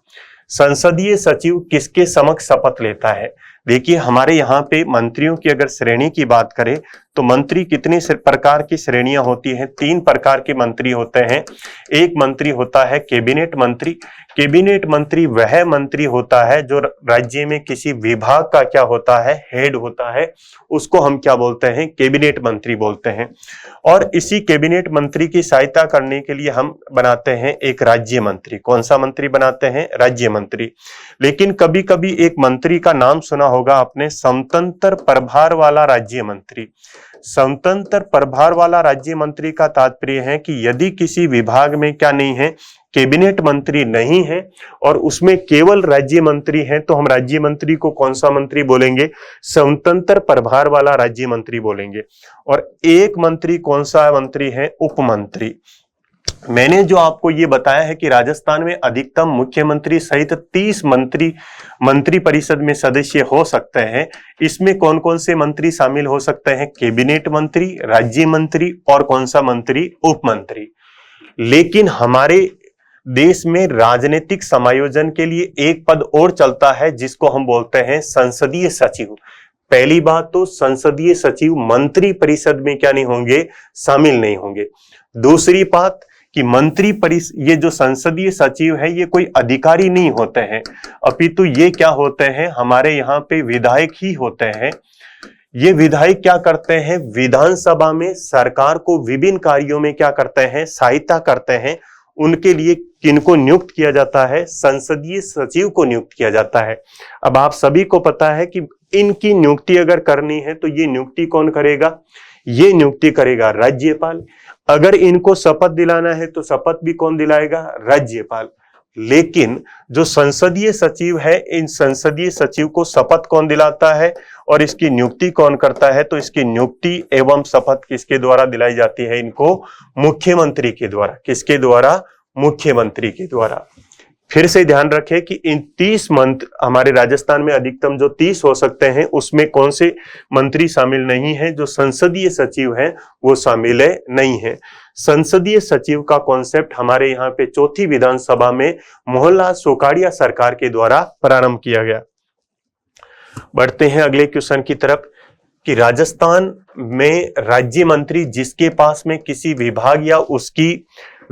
संसदीय सचिव किसके समक्ष शपथ लेता है। देखिए हमारे यहाँ पे मंत्रियों की अगर श्रेणी की बात करें तो मंत्री कितने प्रकार की श्रेणियां होती हैं, 3 प्रकार के मंत्री होते हैं। एक मंत्री होता है कैबिनेट मंत्री। कैबिनेट मंत्री वह मंत्री होता है जो राज्य में किसी विभाग का क्या होता है, हेड होता है, उसको हम क्या बोलते हैं, कैबिनेट मंत्री बोलते हैं। और इसी कैबिनेट मंत्री की सहायता करने के लिए हम बनाते हैं एक राज्य मंत्री। कौन सा मंत्री बनाते हैं, राज्य मंत्री। लेकिन कभी कभी एक मंत्री का नाम सुना होगा आपने, स्वतंत्र प्रभार वाला राज्य मंत्री। स्वतंत्र प्रभार वाला राज्य मंत्री का तात्पर्य है कि यदि किसी विभाग में क्या नहीं है, कैबिनेट मंत्री नहीं है और उसमें केवल राज्य मंत्री है, तो हम राज्य मंत्री को कौन सा मंत्री बोलेंगे, स्वतंत्र प्रभार वाला राज्य मंत्री बोलेंगे। और एक मंत्री कौन सा मंत्री है, उप मंत्री। मैंने जो आपको ये बताया है कि राजस्थान में अधिकतम मुख्यमंत्री सहित 30 मंत्री परिषद में सदस्य हो सकते हैं। इसमें कौन कौन से मंत्री शामिल हो सकते हैं, कैबिनेट मंत्री, राज्य मंत्री और कौन सा मंत्री, उप मंत्री। लेकिन हमारे देश में राजनीतिक समायोजन के लिए एक पद और चलता है जिसको हम बोलते हैं संसदीय सचिव। पहली बात तो संसदीय सचिव मंत्री परिषद में क्या नहीं होंगे, शामिल नहीं होंगे। दूसरी बात कि मंत्री परिषद, ये जो संसदीय सचिव है ये कोई अधिकारी नहीं होते हैं, अपितु ये क्या होते हैं, हमारे यहाँ पे विधायक ही होते हैं। ये विधायक क्या करते हैं, विधानसभा में सरकार को विभिन्न कार्यों में क्या करते हैं, सहायता करते हैं। उनके लिए किनको नियुक्त किया जाता है? संसदीय सचिव को नियुक्त किया जाता है। अब आप सभी को पता है कि इनकी नियुक्ति अगर करनी है तो ये नियुक्ति कौन करेगा? ये नियुक्ति करेगा राज्यपाल। अगर इनको शपथ दिलाना है तो शपथ भी कौन दिलाएगा? राज्यपाल। लेकिन जो संसदीय सचिव है, इन संसदीय सचिव को शपथ कौन दिलाता है और इसकी नियुक्ति कौन करता है? तो इसकी नियुक्ति एवं शपथ किसके द्वारा दिलाई जाती है? इनको मुख्यमंत्री के द्वारा। किसके द्वारा? मुख्यमंत्री के द्वारा। फिर से ध्यान रखें कि इन 30 मंत्री, हमारे राजस्थान में अधिकतम जो 30 हो सकते हैं, उसमें कौन से मंत्री शामिल नहीं है? जो संसदीय सचिव है वो शामिल नहीं है। संसदीय सचिव का कॉन्सेप्ट हमारे यहाँ पे चौथी विधानसभा में मोहनलाल सोकाड़िया सरकार के द्वारा प्रारंभ किया गया। बढ़ते हैं अगले क्वेश्चन की तरफ कि राजस्थान में राज्य मंत्री जिसके पास में किसी विभाग या उसकी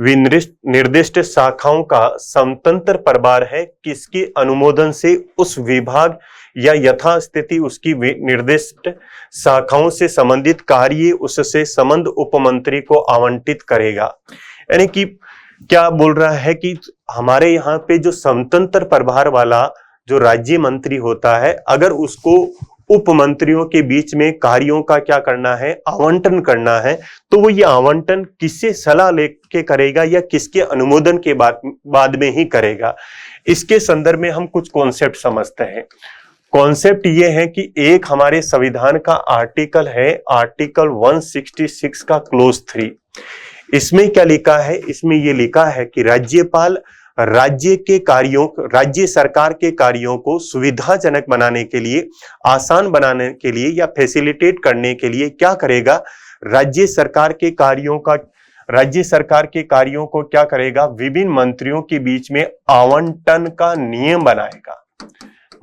निर्दिष्ट शाखाओं का स्वतंत्र प्रभार है, किसके अनुमोदन से उस विभाग या यथास्थिति उसकी निर्दिष्ट शाखाओं से संबंधित कार्य उससे संबंध उपमंत्री को आवंटित करेगा। यानी कि क्या बोल रहा है कि हमारे यहाँ पे जो स्वतंत्र प्रभार वाला जो राज्य मंत्री होता है, अगर उसको उपमंत्रियों के बीच में कार्यों का क्या करना है? आवंटन करना है, तो वो ये आवंटन किससे सलाह लेके करेगा या किसके अनुमोदन के बाद में ही करेगा? इसके संदर्भ में हम कुछ कॉन्सेप्ट समझते हैं। कॉन्सेप्ट ये है कि एक हमारे संविधान का आर्टिकल है, आर्टिकल 166 का क्लोज 3। इसमें क्या लिखा है? इसमें ये लिखा है कि राज्यपाल राज्य सरकार के कार्यों को सुविधाजनक बनाने के लिए, आसान बनाने के लिए या फैसिलिटेट करने के लिए क्या करेगा? राज्य सरकार के कार्यों को क्या करेगा? विभिन्न मंत्रियों के बीच में आवंटन का नियम बनाएगा।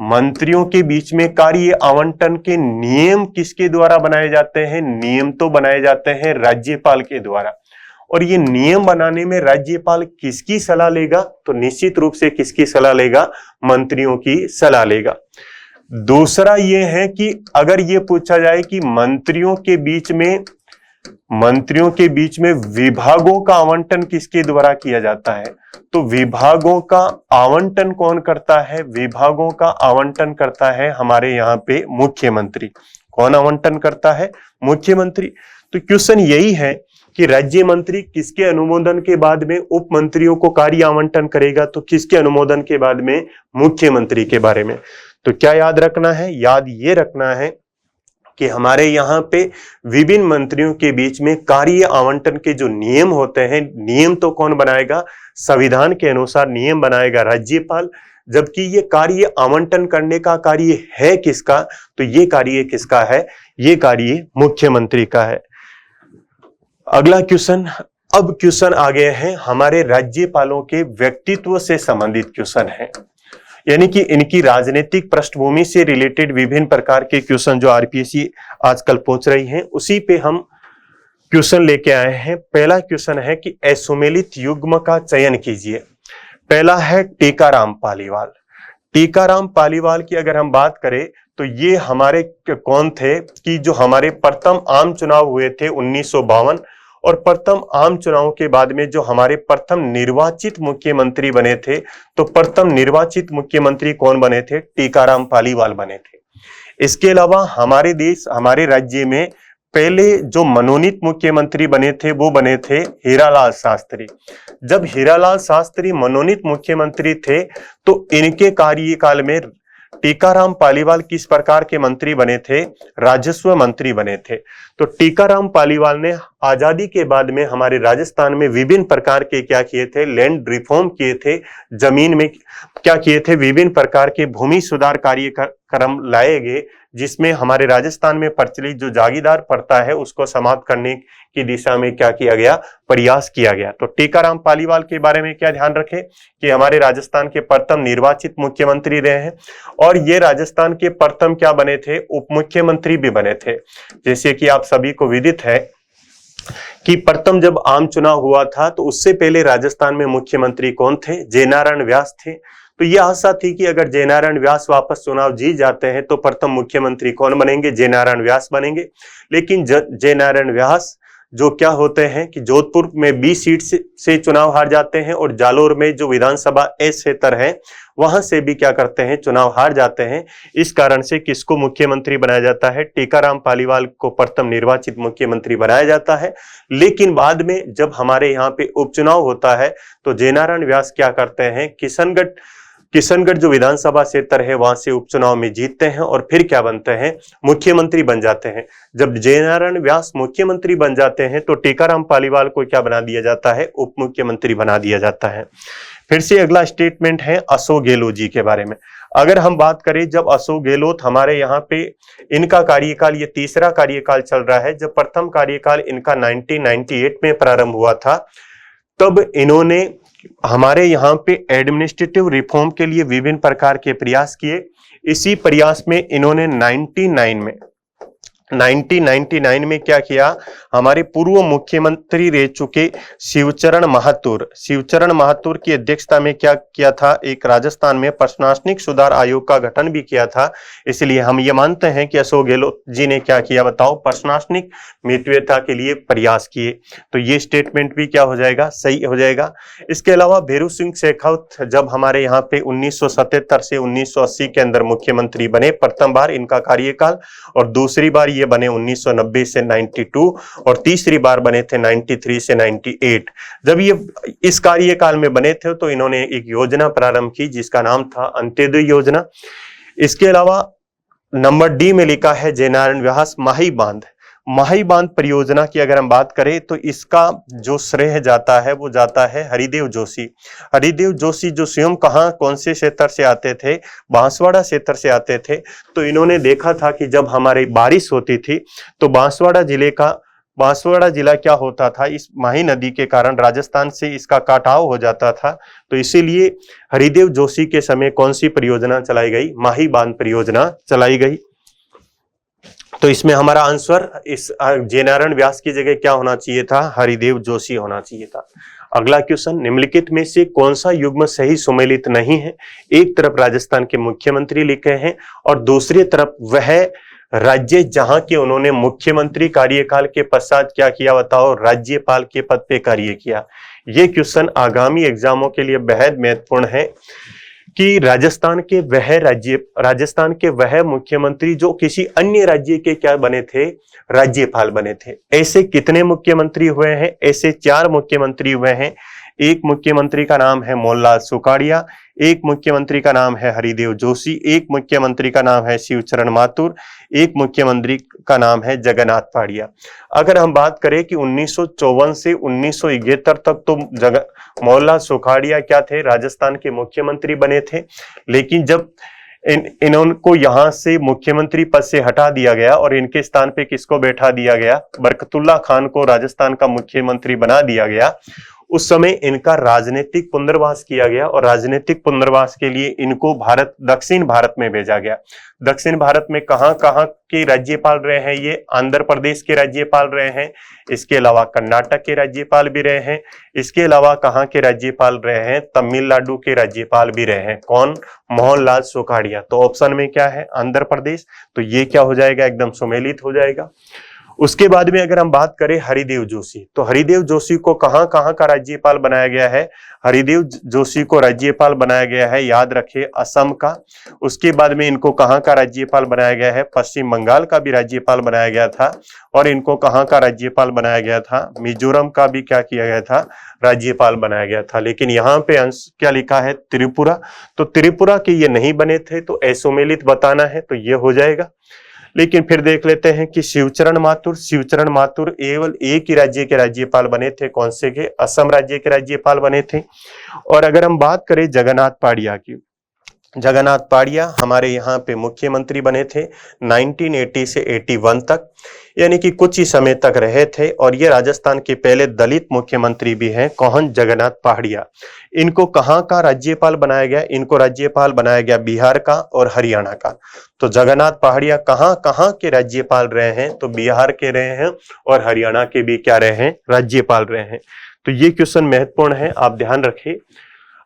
मंत्रियों के बीच में कार्य आवंटन के नियम किसके द्वारा बनाए जाते हैं? नियम तो बनाए जाते हैं राज्यपाल के द्वारा। और ये नियम बनाने में राज्यपाल किसकी सलाह लेगा? तो निश्चित रूप से किसकी सलाह लेगा? मंत्रियों की सलाह लेगा। दूसरा ये है कि अगर ये पूछा जाए कि मंत्रियों के बीच में विभागों का आवंटन किसके द्वारा किया जाता है, तो विभागों का आवंटन कौन करता है? विभागों का आवंटन करता है हमारे यहाँ पे मुख्यमंत्री। कौन आवंटन करता है? मुख्यमंत्री। तो क्वेश्चन यही है कि राज्य मंत्री किसके अनुमोदन के बाद में उप मंत्रियों को कार्य आवंटन करेगा? तो किसके अनुमोदन के बाद में? मुख्यमंत्री के बारे में। तो क्या याद रखना है? याद ये रखना है कि हमारे यहाँ पे विभिन्न मंत्रियों के बीच में कार्य आवंटन के जो नियम होते हैं, नियम तो कौन बनाएगा? संविधान के अनुसार नियम बनाएगा राज्यपाल। जबकि ये कार्य आवंटन करने का कार्य है किसका? तो ये कार्य किसका है? ये कार्य मुख्यमंत्री का है। अगला क्वेश्चन, अब क्वेश्चन आ गए हैं हमारे राज्यपालों के व्यक्तित्व से संबंधित क्वेश्चन है, यानी कि इनकी राजनीतिक पृष्ठभूमि से रिलेटेड विभिन्न प्रकार के क्वेश्चन जो आरपीएससी आजकल पूछ रही हैं, उसी पे हम क्वेश्चन लेके आए हैं। पहला क्वेश्चन है कि असुमेलित युग्म का चयन कीजिए। पहला है टीकाराम पालीवाल। टीकाराम पालीवाल की अगर हम बात करें तो ये हमारे कौन थे कि जो हमारे प्रथम आम चुनाव हुए थे 1952, और प्रथम आम चुनाव के बाद में जो हमारे प्रथम निर्वाचित मुख्यमंत्री बने थे, तो प्रथम निर्वाचित मुख्यमंत्री कौन बने थे? टीकाराम पालीवाल बने थे। इसके अलावा हमारे राज्य में पहले जो मनोनीत मुख्यमंत्री बने थे वो बने थे हीरालाल शास्त्री। जब हीरालाल शास्त्री मनोनीत मुख्यमंत्री थे तो इनके कार्यकाल में टीकाराम पालीवाल किस प्रकार के मंत्री बने थे? राजस्व मंत्री बने थे। तो टीकाराम पालीवाल ने आजादी के बाद में हमारे राजस्थान में विभिन्न प्रकार के क्या किए थे? लैंड रिफॉर्म किए थे। जमीन में क्या किए थे? विभिन्न प्रकार के भूमि सुधार कार्यक्रम लाए गए, जिसमें हमारे राजस्थान में प्रचलित जो जागीरदार प्रथा है उसको समाप्त करने की दिशा में क्या किया गया? प्रयास किया गया। तो टीकाराम पालीवाल के बारे में क्या ध्यान रखें कि हमारे राजस्थान के प्रथम निर्वाचित मुख्यमंत्री रहे हैं, और ये राजस्थान के प्रथम क्या बने थे? उप मुख्यमंत्री भी बने थे। जैसे कि आप सभी को विदित है कि प्रथम जब आम चुनाव हुआ था तो उससे पहले राजस्थान में मुख्यमंत्री कौन थे? जयनारायण व्यास थे। तो यह आशा थी कि अगर जयनारायण व्यास वापस चुनाव जीत जाते हैं तो प्रथम मुख्यमंत्री कौन बनेंगे? जयनारायण व्यास बनेंगे। लेकिन जयनारायण व्यास जो क्या होते हैं कि जोधपुर में 20 सीट से चुनाव हार जाते हैं और जालोर में जो विधानसभा ए क्षेत्र है वहां से भी क्या करते हैं, चुनाव हार जाते हैं। इस कारण से किसको मुख्यमंत्री बनाया जाता है, टीकाराम पालीवाल को प्रथम निर्वाचित मुख्यमंत्री बनाया जाता है। लेकिन बाद में जब हमारे यहाँ पे उपचुनाव होता है तो जयनारायण व्यास क्या करते हैं, किशनगढ़ जो विधानसभा क्षेत्र है वहां से उपचुनाव में जीतते हैं और फिर क्या बनते हैं, मुख्यमंत्री बन जाते हैं। जब जयनारायण व्यास मुख्यमंत्री बन जाते हैं तो टीकाराम पालीवाल को क्या बना दिया जाता है, उप मुख्यमंत्री बना दिया जाता है। फिर से अगला स्टेटमेंट है अशोक गहलोत जी के बारे में। अगर हम बात करें, जब अशोक गहलोत हमारे यहाँ पे इनका कार्यकाल, ये तीसरा कार्यकाल चल रहा है। जब प्रथम कार्यकाल इनका 1998 में प्रारंभ हुआ था, तब इन्होंने हमारे यहाँ पे एडमिनिस्ट्रेटिव रिफॉर्म के लिए विभिन्न प्रकार के प्रयास किए। इसी प्रयास में इन्होंने 1999 में क्या किया, हमारे पूर्व मुख्यमंत्री रह चुके शिवचरण महातुर की अध्यक्षता में क्या किया था, एक राजस्थान में प्रशासनिक सुधार आयोग का गठन भी किया था। इसलिए हम ये मानते हैं कि अशोक गहलोत जी ने क्या किया, बताओ, प्रशासनिक मितव्ययता के लिए प्रयास किए। तो ये स्टेटमेंट भी क्या हो जाएगा, सही हो जाएगा। इसके अलावा भैरू सिंह शेखावत जब हमारे यहाँ पे 1977 से 1980 के अंदर मुख्यमंत्री बने, प्रथम बार इनका कार्यकाल, और दूसरी बार ये बने 1990 से 92, और तीसरी बार बने थे 93 से 98। जब ये इस कार्यकाल में बने थे तो इन्होंने एक योजना प्रारंभ की जिसका नाम था अंत्योदय योजना। इसके अलावा नंबर डी में लिखा है जयनारायण व्यास माही बांध परियोजना की अगर हम बात करें तो इसका जो श्रेय जाता है वो जाता है हरिदेव जोशी जो स्वयं कौन से क्षेत्र से आते थे, बांसवाड़ा क्षेत्र से आते थे। तो इन्होंने देखा था कि जब हमारी बारिश होती थी तो बांसवाड़ा जिला क्या होता था, इस माही नदी के कारण राजस्थान से इसका काटाव हो जाता था। तो इसीलिए हरिदेव जोशी के समय कौन सी परियोजना चलाई गई, माही बांध परियोजना चलाई गई। तो इसमें हमारा आंसर इस जयनारायण व्यास की जगह क्या होना चाहिए था, हरिदेव जोशी होना चाहिए था। अगला क्वेश्चन, निम्नलिखित में से कौन सा युग्म सही सुमेलित नहीं है। एक तरफ राजस्थान के मुख्यमंत्री लिखे हैं और दूसरी तरफ वह राज्य जहां के उन्होंने मुख्यमंत्री कार्यकाल के पश्चात क्या किया, बताओ, राज्यपाल के पद पे कार्य किया। ये क्वेश्चन आगामी एग्जामों के लिए बेहद महत्वपूर्ण है कि राजस्थान के वह मुख्यमंत्री जो किसी अन्य राज्य के क्या बने थे, राज्यपाल बने थे। ऐसे कितने मुख्यमंत्री हुए हैं, ऐसे 4 मुख्यमंत्री हुए हैं। एक मुख्यमंत्री का नाम है मोहनलाल सुखाड़िया, एक मुख्यमंत्री का नाम है हरिदेव जोशी, एक मुख्यमंत्री का नाम है शिवचरण माथुर, एक मुख्यमंत्री का नाम है जगन्नाथ पाड़िया। अगर हम बात करें कि 1954 से 1971 तक तो मोहनलाल सुखाड़िया क्या थे, राजस्थान के मुख्यमंत्री बने थे। लेकिन जब इनको यहां से मुख्यमंत्री पद से हटा दिया गया और इनके स्थान पे किसको बैठा दिया गया, बरकतुल्ला खान को राजस्थान का मुख्यमंत्री बना दिया गया, उस समय इनका राजनीतिक पुनर्वास किया गया और राजनीतिक पुनर्वास के लिए इनको दक्षिण भारत में भेजा गया। दक्षिण भारत में कहां के राज्यपाल रहे हैं, ये आंध्र प्रदेश के राज्यपाल रहे हैं, इसके अलावा कर्नाटक के राज्यपाल भी रहे हैं, इसके अलावा कहां के राज्यपाल रहे हैं, तमिलनाडु के राज्यपाल भी रहे हैं। कौन, मोहनलाल सुखाड़िया। तो ऑप्शन में क्या है, आंध्र प्रदेश। तो ये क्या हो जाएगा, एकदम सुमेलित हो जाएगा। उसके बाद में अगर हम बात करें हरिदेव जोशी, तो हरिदेव जोशी को कहां का राज्यपाल बनाया गया है, हरिदेव जोशी को राज्यपाल बनाया गया है, याद रखिए, असम का। उसके बाद में इनको कहां का राज्यपाल बनाया गया है, पश्चिम बंगाल का भी राज्यपाल बनाया गया था। और इनको कहां का राज्यपाल बनाया गया था, मिजोरम का भी क्या किया गया था, राज्यपाल बनाया गया था। लेकिन यहाँ पे अंश क्या लिखा है, त्रिपुरा। तो त्रिपुरा के ये नहीं बने थे, तो असुमेलित बताना है, तो ये हो जाएगा। लेकिन फिर देख लेते हैं कि शिवचरण माथुर केवल एक ही राज्य के राज्यपाल बने थे, कौन से के, असम राज्य के राज्यपाल बने थे। और अगर हम बात करें जगन्नाथ पाड़िया की, जगन्नाथ पाड़िया हमारे यहाँ पे मुख्यमंत्री बने थे 1980 से 81 तक, यानी कि कुछ ही समय तक रहे थे। और ये राजस्थान के पहले दलित मुख्यमंत्री भी हैं। कौन, जगन्नाथ पाड़िया। इनको कहाँ का राज्यपाल बनाया गया, इनको राज्यपाल बनाया गया बिहार का और हरियाणा का। तो जगन्नाथ पाड़िया कहाँ के राज्यपाल रहे हैं, तो बिहार के रहे हैं और हरियाणा के भी क्या रहे हैं, राज्यपाल रहे हैं। तो ये क्वेश्चन महत्वपूर्ण है, आप ध्यान रखिए।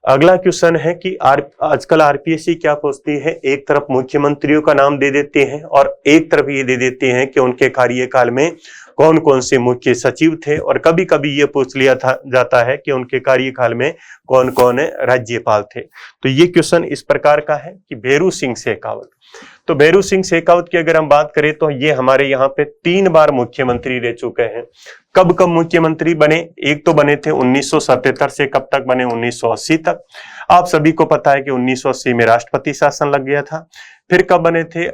अगला क्वेश्चन है कि आजकल आरपीएससी क्या पूछती है, एक तरफ मुख्यमंत्रियों का नाम दे देते हैं और एक तरफ ये दे देते हैं कि उनके कार्यकाल में कौन कौन से मुख्य सचिव थे, और कभी कभी ये पूछ लिया जाता है कि उनके कार्यकाल में कौन कौन राज्यपाल थे। तो ये क्वेश्चन इस प्रकार का है कि भैरू सिंह शेखावत। तो भैरू सिंह शेखावत की अगर हम बात करें तो ये हमारे यहाँ पे 3 बार मुख्यमंत्री रह चुके हैं। कब कब मुख्यमंत्री बने, एक तो बने थे 1977 से कब तक बने, 1980 तक। आप सभी को पता है कि 1980 में राष्ट्रपति शासन लग गया था। फिर कब बने थे,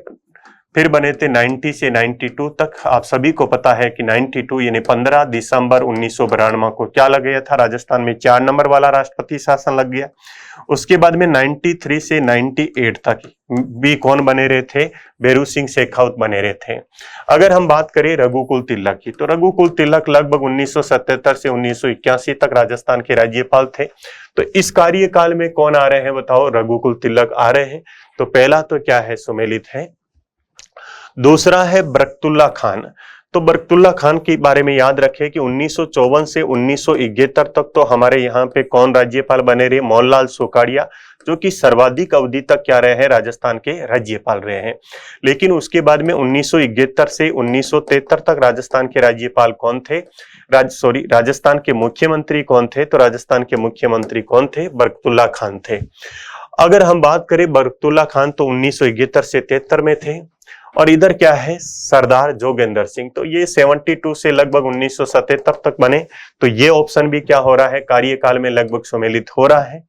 फिर बने थे 90 से 92 तक। आप सभी को पता है कि 92 यानी 15 दिसंबर 1992 को क्या लग गया था, राजस्थान में 4 नंबर वाला राष्ट्रपति शासन लग गया। उसके बाद में 93 से 98 तक भी कौन बने रहे थे, भैरू सिंह शेखावत बने रहे थे। अगर हम बात करें रघुकुल तिलक की, तो रघुकुल तिलक लगभग 1977 से 1981 तक राजस्थान के राज्यपाल थे। तो इस कार्यकाल में कौन आ रहे हैं बताओ, रघुकुल तिलक आ रहे हैं। तो पहला तो क्या है, सुमेलित है। दूसरा है बरकतुल्ला खान। तो बरकतुल्ला खान के बारे में याद रखें कि 1954 से 1971 तक तो हमारे यहाँ पे कौन राज्यपाल बने रहे, मोहनलाल सुखाड़िया, जो कि सर्वाधिक अवधि तक क्या रहे हैं, राजस्थान के राज्यपाल रहे हैं। लेकिन उसके बाद में 1971 से 1973 तक राजस्थान के राज्यपाल कौन थे, राजस्थान के मुख्यमंत्री कौन थे, तो राजस्थान के मुख्यमंत्री कौन थे, बरकतुल्ला खान थे। अगर हम बात करें बरकतुल्ला खान तो 1971 से 73 में थे। और इधर क्या है, सरदार जोगेंद्र सिंह, तो ये 72 से लगभग 1977 तक बने। तो ये ऑप्शन भी क्या हो रहा है, कार्यकाल में लगभग सम्मिलित हो रहा है।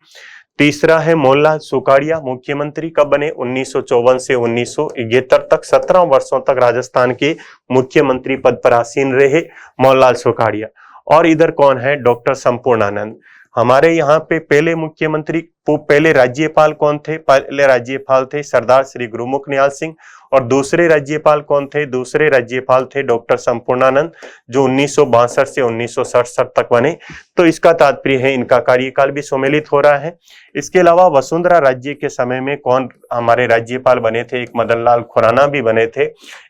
तीसरा है मोहनलाल सुखाड़िया, मुख्यमंत्री कब बने, 1954 से 1971 तक, 17 वर्षों तक राजस्थान के मुख्यमंत्री पद पर आसीन रहे मोहनलाल सुखाड़िया। और इधर कौन है, डॉक्टर संपूर्णानंद। हमारे यहाँ पे पहले मुख्यमंत्री, पहले राज्यपाल कौन थे, पहले राज्यपाल थे सरदार श्री गुरुमुख निहाल सिंह। और दूसरे राज्यपाल कौन थे, दूसरे राज्यपाल थे डॉक्टर संपूर्णानंद, जो 1962 से 1967 तक बने। तो इसका तात्पर्य है इनका कार्यकाल भी सम्मिलित हो रहा है। इसके अलावा वसुंधरा राज्य के समय में कौन हमारे राज्यपाल बने थे, एक मदन लाल खुराना भी बने थे।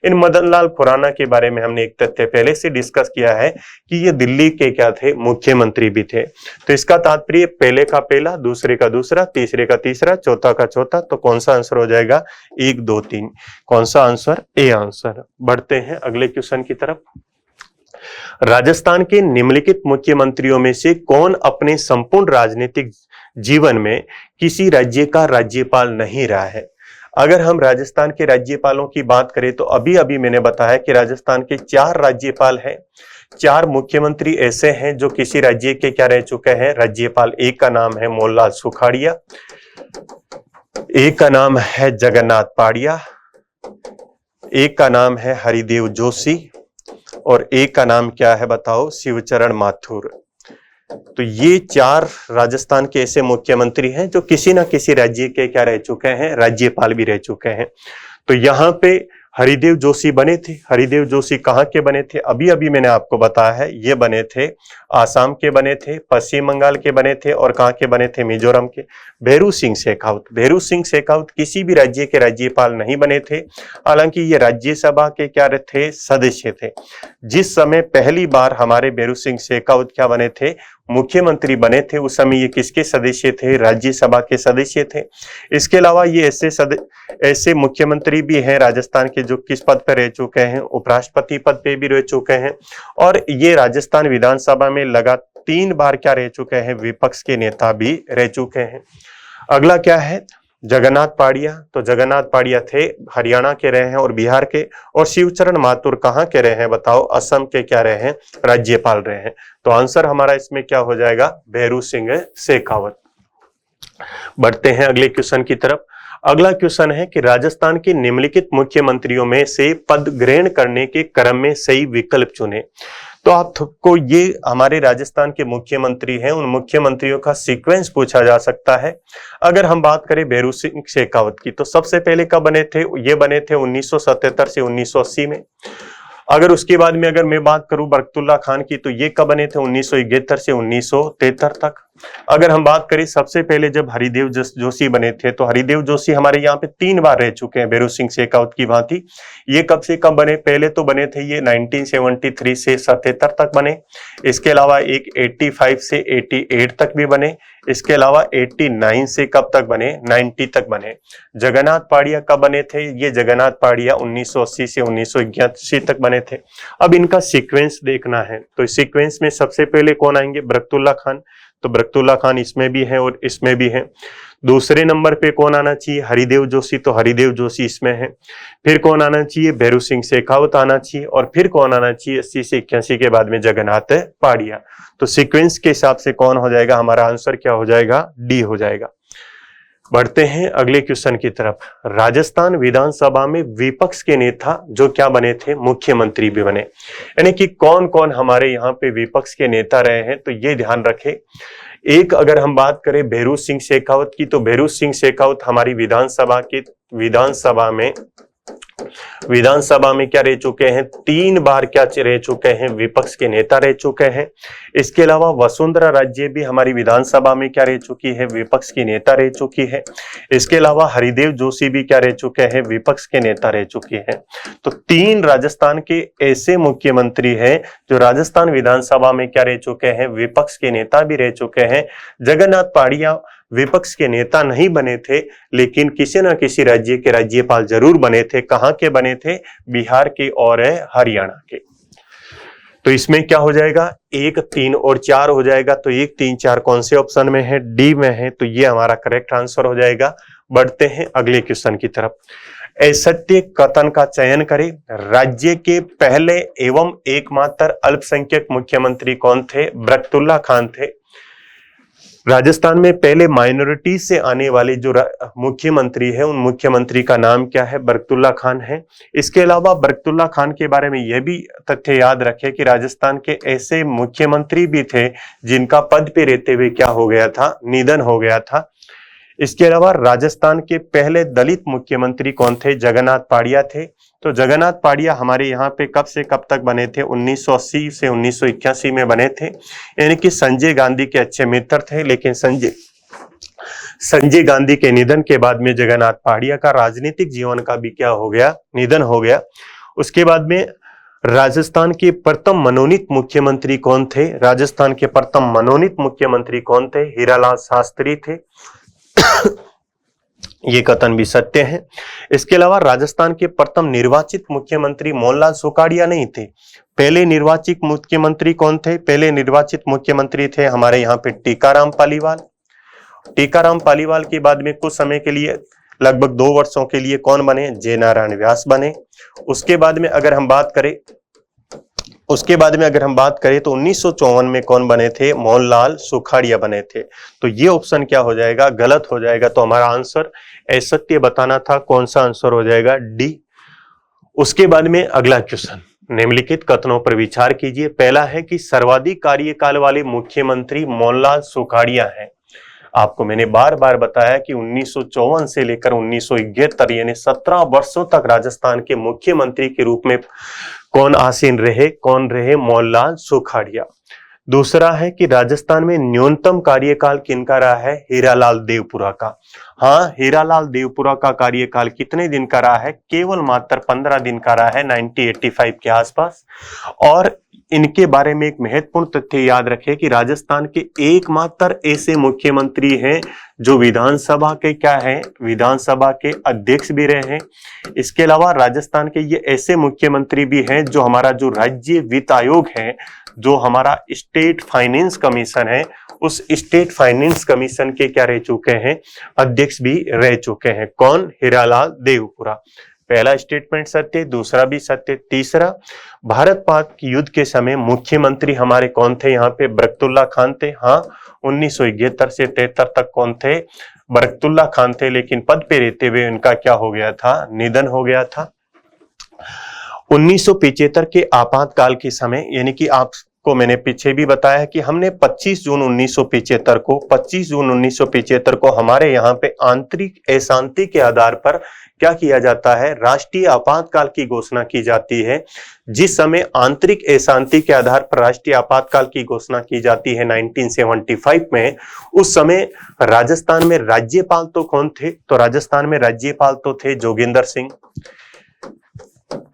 इन मदन लाल खुराना के बारे में हमने एक तथ्य पहले से डिस्कस किया है कि ये दिल्ली के क्या थे, मुख्यमंत्री भी थे। तो इसका तात्पर्य पहले का पहला, दूसरे का दूसरा, तीसरे का तीसरा, चौथा का चौथा। तो कौन सा आंसर हो जाएगा, 1 2 3। कौन सा आंसर, ए आंसर। बढ़ते हैं अगले क्वेश्चन की तरफ। राजस्थान के निम्नलिखित मुख्यमंत्रियों में से कौन अपने संपूर्ण राजनीतिक जीवन में किसी राज्य का राज्यपाल नहीं रहा है। अगर हम राजस्थान के राज्यपालों की बात करें तो अभी अभी मैंने बताया कि राजस्थान के 4 राज्यपाल हैं, 4 मुख्यमंत्री ऐसे हैं जो किसी राज्य के क्या रह चुके हैं, राज्यपाल। एक का नाम है मोहनलाल सुखाड़िया, एक का नाम है जगन्नाथ पाड़िया, एक का नाम है हरिदेव जोशी, और एक का नाम क्या है बताओ, शिवचरण माथुर। तो ये 4 राजस्थान के ऐसे मुख्यमंत्री हैं जो किसी ना किसी राज्य के क्या रह चुके हैं, राज्यपाल भी रह चुके हैं। तो यहाँ पे हरिदेव जोशी बने थे। हरिदेव जोशी कहाँ के बने थे, अभी अभी मैंने आपको बताया है, ये बने थे आसाम के बने थे, पश्चिम बंगाल के बने थे, और कहाँ के बने थे, मिजोरम के। भैरू सिंह शेखावत, भैरू सिंह शेखावत किसी भी राज्य के राज्यपाल नहीं बने थे, हालांकि ये राज्यसभा के क्या थे, सदस्य थे। जिस समय पहली बार हमारे भैरू सिंह शेखावत क्या बने थे, मुख्यमंत्री बने थे, उस समय ये किसके सदस्य थे, राज्यसभा के सदस्य थे। इसके अलावा ये ऐसे मुख्यमंत्री भी हैं राजस्थान के जो किस पद पर रह चुके हैं, उपराष्ट्रपति पद पे भी रह चुके हैं, और ये राजस्थान विधानसभा में लगातार 3 बार क्या रह चुके हैं, विपक्ष के नेता भी रह चुके हैं। अगला क्या है, जगन्नाथ पाड़िया। तो जगन्नाथ पाड़िया थे हरियाणा के रहे हैं और बिहार के। और शिवचरण माथुर कहाँ के रहे हैं बताओ, असम के क्या रहे हैं, राज्यपाल रहे हैं। तो आंसर हमारा इसमें क्या हो जाएगा, भैरू सिंह शेखावत। बढ़ते हैं अगले क्वेश्चन की तरफ। अगला क्वेश्चन है कि राजस्थान के निम्नलिखित मुख्यमंत्रियों में से पद ग्रहण करने के क्रम में सही विकल्प चुने। तो आपको ये हमारे राजस्थान के मुख्यमंत्री हैं, उन मुख्यमंत्रियों का सीक्वेंस पूछा जा सकता है। अगर हम बात करें भैरू सिंह शेखावत की, तो सबसे पहले कब बने थे, ये बने थे 1977 से 1980 में। अगर उसके बाद में अगर मैं बात करूं बरकतुल्ला खान की, तो ये कब बने थे, 1971 से 1973 तक। अगर हम बात करें सबसे पहले जब हरिदेव जोशी बने थे, तो हरिदेव जोशी हमारे यहाँ पे 3 बार रह चुके हैं भैरों सिंह शेखावत की भांति। ये कब से कब बने? पहले तो बने थे ये 1973 से 77 तक बने। इसके अलावा एक 85 से 88 तक भी बने। इसके अलावा 89 से कब तक बने? 90 तक बने। जगन्नाथ पाड़िया कब बने थे? ये जगन्नाथ पाड़िया 1980 से 1981 तक बने थे। अब इनका सीक्वेंस देखना है, तो इस सीक्वेंस में सबसे पहले कौन आएंगे? बरकतुल्लाह खान। तो बरकतुल्लाह खान इसमें भी है और इसमें भी है। दूसरे नंबर पे कौन आना चाहिए? हरिदेव जोशी। तो हरिदेव जोशी इसमें है। फिर कौन आना चाहिए? भैरों सिंह शेखावत आना चाहिए। और फिर कौन आना चाहिए? 80 से 81 के बाद में जगन्नाथ पाड़िया। तो सीक्वेंस के हिसाब से कौन हो जाएगा? हमारा आंसर क्या हो जाएगा? डी हो जाएगा। बढ़ते हैं अगले क्वेश्चन की तरफ। राजस्थान विधानसभा में विपक्ष के नेता जो क्या बने थे? मुख्यमंत्री भी बने। यानी कि कौन कौन हमारे यहाँ पे विपक्ष के नेता रहे हैं, तो ये ध्यान रखें। एक अगर हम बात करें भैरों सिंह शेखावत की, तो भैरों सिंह शेखावत हमारी विधानसभा में क्या रह चुके हैं? 3 बार क्या रह चुके हैं? विपक्ष के नेता रह चुके हैं। इसके अलावा वसुंधरा राजे भी हमारी विधानसभा में क्या रह चुकी है? विपक्ष की नेता रह चुकी है। इसके अलावा हरिदेव जोशी भी क्या रह चुके हैं? विपक्ष के नेता रह चुके हैं। तो 3 राजस्थान के ऐसे मुख्यमंत्री हैं जो राजस्थान विधानसभा में क्या रह चुके हैं? विपक्ष के नेता भी रह चुके हैं। जगन्नाथ पाड़िया विपक्ष के नेता नहीं बने थे, लेकिन किसी न किसी राज्य के राज्यपाल जरूर बने थे। कहां के बने थे? बिहार के और हरियाणा के। तो इसमें क्या हो जाएगा? 1, 3 और 4 हो जाएगा। तो 1, 3, 4 कौन से ऑप्शन में है? डी में है। तो ये हमारा करेक्ट आंसर हो जाएगा। बढ़ते हैं अगले क्वेश्चन की तरफ। असत्य कथन का चयन करें। राज्य के पहले एवं एकमात्र अल्पसंख्यक मुख्यमंत्री कौन थे? बरकतुल्लाह खान थे। राजस्थान में पहले माइनॉरिटी से आने वाले जो मुख्यमंत्री है, उन मुख्यमंत्री का नाम क्या है? बरकतुल्लाह खान है। इसके अलावा बरकतुल्लाह खान के बारे में यह भी तथ्य याद रखें कि राजस्थान के ऐसे मुख्यमंत्री भी थे जिनका पद पे रहते हुए क्या हो गया था? निधन हो गया था। इसके अलावा राजस्थान के पहले दलित मुख्यमंत्री कौन थे? जगन्नाथ पाड़िया थे। तो जगन्नाथ पाड़िया हमारे यहाँ पे कब से कब तक बने थे? 1980 से 1981 में बने थे। यानी कि संजय गांधी के अच्छे मित्र थे, लेकिन संजय गांधी के निधन के बाद में जगन्नाथ पाड़िया का राजनीतिक जीवन का भी क्या हो गया? निधन हो गया। उसके बाद में राजस्थान के प्रथम मनोनीत मुख्यमंत्री कौन थे? राजस्थान के प्रथम मनोनीत मुख्यमंत्री कौन थे? हीरालाल शास्त्री थे। ये कथन भी सत्य है। इसके अलावा राजस्थान के प्रथम निर्वाचित मुख्यमंत्री मोहनलाल सुखाड़िया नहीं थे। पहले निर्वाचित मुख्यमंत्री कौन थे? पहले निर्वाचित मुख्यमंत्री थे हमारे यहाँ पे टीकाराम पालीवाल। टीकाराम पालीवाल के बाद में कुछ समय के लिए, लगभग 2 वर्षों के लिए कौन बने? जय नारायण व्यास बने। उसके बाद में अगर हम बात करें तो 1954 में कौन बने थे? मोहनलाल सुखाड़िया बने थे। तो ये ऑप्शन क्या हो जाएगा? गलत हो जाएगा। तो हमारा आंसर असत्य बताना था। कौन सा आंसर हो जाएगा? डी। उसके बाद में अगला क्वेश्चन, निम्नलिखित कथनों पर विचार कीजिए। पहला है कि सर्वाधिक कार्यकाल वाले मुख्यमंत्री मोहनलाल सुखाड़िया हैं। आपको मैंने बार बार बताया कि 1954 से लेकर 1971 यानी 17 वर्षों तक राजस्थान के मुख्यमंत्री के रूप में कौन आसीन रहे? कौन रहे? मोहनलाल सुखाड़िया। दूसरा है कि राजस्थान में न्यूनतम कार्यकाल किनका रहा है? हीरालाल देवपुरा का। हाँ, हीरालाल देवपुरा का कार्यकाल कितने दिन का रहा है? केवल मात्र 15 दिन का रहा है, 1985 के आसपास। और इनके बारे में एक महत्वपूर्ण तथ्य याद रखें कि राजस्थान के एकमात्र ऐसे मुख्यमंत्री हैं जो विधानसभा के क्या है? विधानसभा के अध्यक्ष भी रहे हैं। इसके अलावा राजस्थान के ये ऐसे मुख्यमंत्री भी हैं जो हमारा जो राज्य वित्त आयोग है, जो हमारा स्टेट फाइनेंस कमीशन है, उस स्टेट फाइनेंस कमीशन के क्या रह चुके हैं? अध्यक्ष भी रह चुके हैं। कौन? हीरालाल देवपुरा। पहला स्टेटमेंट सत्य, दूसरा भी सत्य। तीसरा, भारत पाक युद्ध के समय मुख्यमंत्री हमारे कौन थे? यहाँ पे बरकतुल्लाह खान थे। हाँ, 1971 से 73 तक कौन थे? बरकतुल्लाह खान थे, लेकिन पद पे रहते हुए उनका क्या हो गया था? निधन हो गया था। 1975 के आपातकाल के समय, यानी कि आप आपको मैंने पीछे भी बताया कि हमने 25 जून 1975 को हमारे यहाँ पे आंतरिक अशांति के आधार पर क्या किया जाता है, राष्ट्रीय आपातकाल की घोषणा की जाती है। जिस समय आंतरिक अशांति के आधार पर राष्ट्रीय आपातकाल की घोषणा की जाती है 1975 में, उस समय राजस्थान में राज्यपाल तो कौन थे, तो राजस्थान में राज्यपाल तो थे जोगेंद्र सिंह।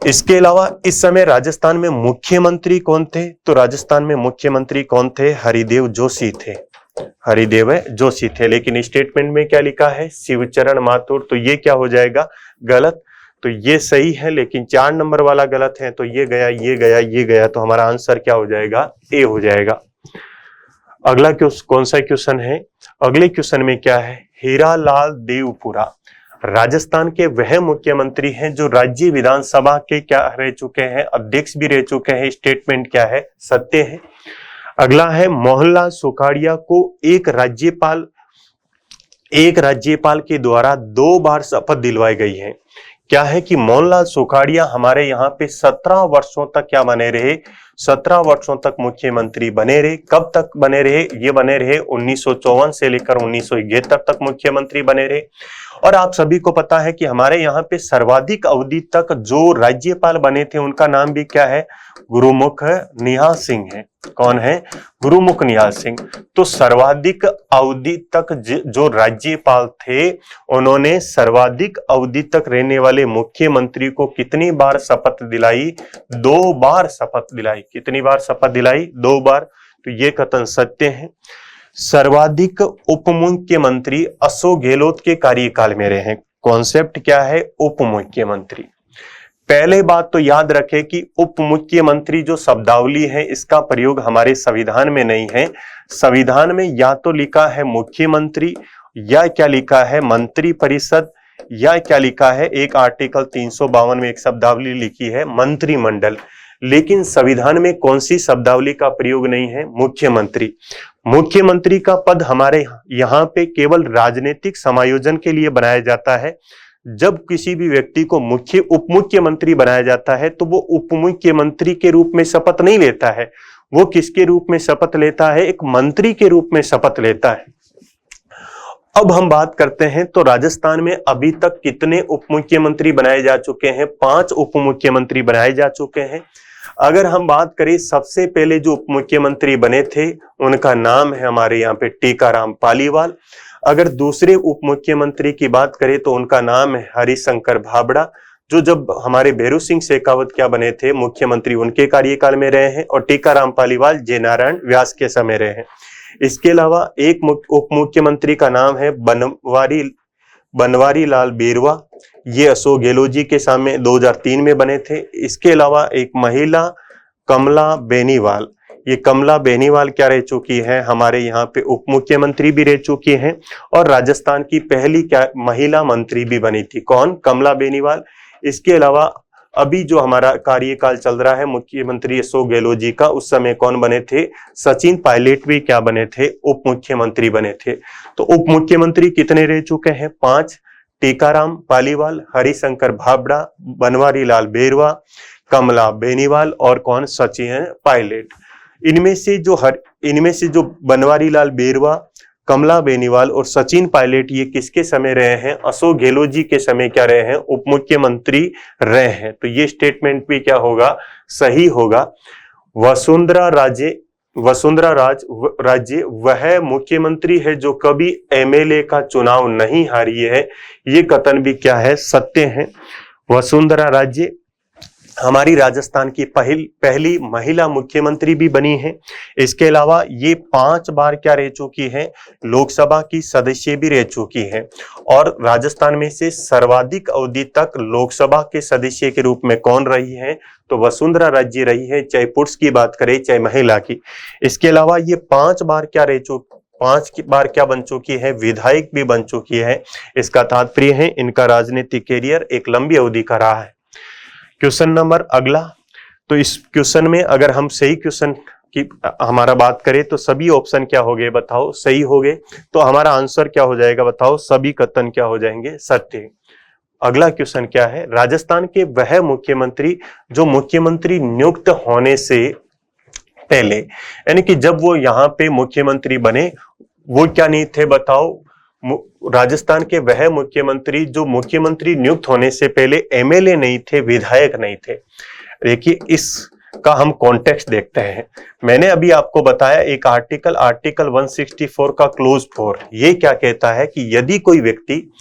इसके अलावा इस समय राजस्थान में मुख्यमंत्री कौन थे, तो राजस्थान में मुख्यमंत्री कौन थे, हरिदेव जोशी थे, हरिदेव जोशी थे। लेकिन स्टेटमेंट में क्या लिखा है, शिवचरण माथुर, तो ये क्या हो जाएगा, गलत। तो ये सही है लेकिन 4 नंबर वाला गलत है, तो ये गया, ये गया, ये गया, तो हमारा आंसर क्या हो जाएगा, ए हो जाएगा। अगला कौन सा क्वेश्चन है, अगले क्वेश्चन में क्या है, हीरालाल देवपुरा राजस्थान के वह मुख्यमंत्री हैं जो राज्य विधानसभा के क्या रह चुके हैं, अध्यक्ष भी रह चुके हैं। स्टेटमेंट क्या है, सत्य है। अगला है मोहनलाल सुखाड़िया को एक राज्यपाल के द्वारा 2 बार शपथ दिलवाई गई है। क्या है कि मोहनलाल सुखाड़िया हमारे यहाँ पे 17 वर्षों तक क्या बने रहे, 17 वर्षों तक मुख्यमंत्री बने रहे। कब तक बने रहे, ये बने रहे 1954 से लेकर 1971 तक मुख्यमंत्री बने रहे। और आप सभी को पता है कि हमारे यहाँ पे सर्वाधिक अवधि तक जो राज्यपाल बने थे उनका नाम भी क्या है, गुरुमुख निहाल सिंह है। कौन है, गुरुमुख निहाल सिंह। तो सर्वाधिक अवधि तक जो राज्यपाल थे, उन्होंने सर्वाधिक अवधि तक रहने वाले मुख्यमंत्री को कितनी बार शपथ दिलाई, 2 बार शपथ दिलाई। कितनी बार शपथ दिलाई, 2 बार। तो ये कथन सत्य है। सर्वाधिक उप मुख्यमंत्री अशोक गहलोत के कार्यकाल में रहे हैं। कॉन्सेप्ट क्या है, उप मुख्यमंत्री। पहले बात तो याद रखें कि उप मुख्यमंत्री जो शब्दावली है, इसका प्रयोग हमारे संविधान में नहीं है। संविधान में या तो लिखा है मुख्यमंत्री, या क्या लिखा है मंत्री परिषद, या क्या लिखा है, एक आर्टिकल 352 में एक शब्दावली लिखी है मंत्रिमंडल। लेकिन संविधान में कौन सी शब्दावली का प्रयोग नहीं है, मुख्यमंत्री। मुख्यमंत्री का पद हमारे यहाँ पे केवल राजनीतिक समायोजन के लिए बनाया जाता है। जब किसी भी व्यक्ति को उप मुख्यमंत्री बनाया जाता है तो वो उप मुख्यमंत्री के रूप में शपथ नहीं लेता है, वो किसके रूप में शपथ लेता है, एक मंत्री के रूप में शपथ लेता है। अब हम बात करते हैं तो राजस्थान में अभी तक कितने उप मुख्यमंत्री बनाए जा चुके हैं, 5 उप मुख्यमंत्री बनाए जा चुके हैं। अगर हम बात करें सबसे पहले जो उप मुख्यमंत्री बने थे, उनका नाम है हमारे यहाँ पे टीकाराम पालीवाल। अगर दूसरे उप मुख्यमंत्री की बात करें तो उनका नाम है हरिशंकर भाबड़ा, जो जब हमारे भैरू सिंह शेखावत क्या बने थे मुख्यमंत्री, उनके कार्यकाल में रहे हैं। और टीकाराम पालीवाल जय नारायण व्यास के समय रहे हैं। इसके अलावा एक उप मुख्यमंत्री का नाम है बनवारी लाल बेरवा, ये अशोक गहलोत जी के सामने 2003 में बने थे। इसके अलावा एक महिला कमला बेनीवाल, ये कमला बेनीवाल क्या रह चुकी है, हमारे यहाँ पे उप मुख्यमंत्री भी रह चुकी हैं और राजस्थान की पहली क्या महिला मंत्री भी बनी थी। कौन, कमला बेनीवाल। इसके अलावा अभी जो हमारा कार्यकाल चल रहा है मुख्यमंत्री अशोक गहलोत जी का, उस समय कौन बने थे, सचिन पायलट भी क्या बने थे, उप मुख्यमंत्री बने थे। तो उप मुख्यमंत्री कितने रह चुके हैं, 5। टीकाराम पालीवाल, हरिशंकर भाबड़ा, बनवारी लाल बेरवा, कमला बेनीवाल और कौन, सचिन पायलट। इनमें से जो बनवारी लाल बेरवा, कमला बेनीवाल और सचिन पायलट, ये किसके समय रहे हैं, अशोक गहलोत जी के समय क्या रहे हैं, उप मुख्यमंत्री रहे हैं। तो ये स्टेटमेंट भी क्या होगा, सही होगा। वसुंधरा राज्य वह मुख्यमंत्री है जो कभी एमएलए का चुनाव नहीं हारी है, ये कथन भी क्या है, सत्य है। वसुंधरा राज्य हमारी राजस्थान की पहली महिला मुख्यमंत्री भी बनी है। इसके अलावा ये 5 बार क्या रह चुकी है, लोकसभा की सदस्य भी रह चुकी है। और राजस्थान में से सर्वाधिक अवधि तक लोकसभा के सदस्य के रूप में कौन रही है, तो वसुंधरा राज्य रही है, चाहे पुरुष की बात करें चाहे महिला की। इसके अलावा ये 5 बार क्या रह चुकी, 5 बार क्या बन चुकी है, विधायक भी बन चुकी है। इसका तात्पर्य है इनका राजनीतिक कैरियर एक लंबी अवधि का रहा है। क्वेश्चन नंबर अगला, तो इस क्वेश्चन में अगर हम सही क्वेश्चन की हमारा बात करें तो सभी ऑप्शन क्या हो गए, बताओ, सही हो गए। तो हमारा आंसर क्या हो जाएगा, बताओ, सभी कथन क्या हो जाएंगे, सत्य। अगला क्वेश्चन क्या है, राजस्थान के वह मुख्यमंत्री जो मुख्यमंत्री नियुक्त होने से पहले, यानी कि जब वो यहाँ पे मुख्यमंत्री बने, वो क्या नहीं थे बताओ? राजस्थान के वह मुख्यमंत्री जो मुख्यमंत्री नियुक्त होने से पहले एमएलए नहीं थे, विधायक नहीं थे। देखिए इसका हम कॉन्टेक्स्ट देखते हैं। मैंने अभी आपको बताया एक आर्टिकल 164 का क्लोज 4, ये क्या कहता है कि यदि कोई व्यक्ति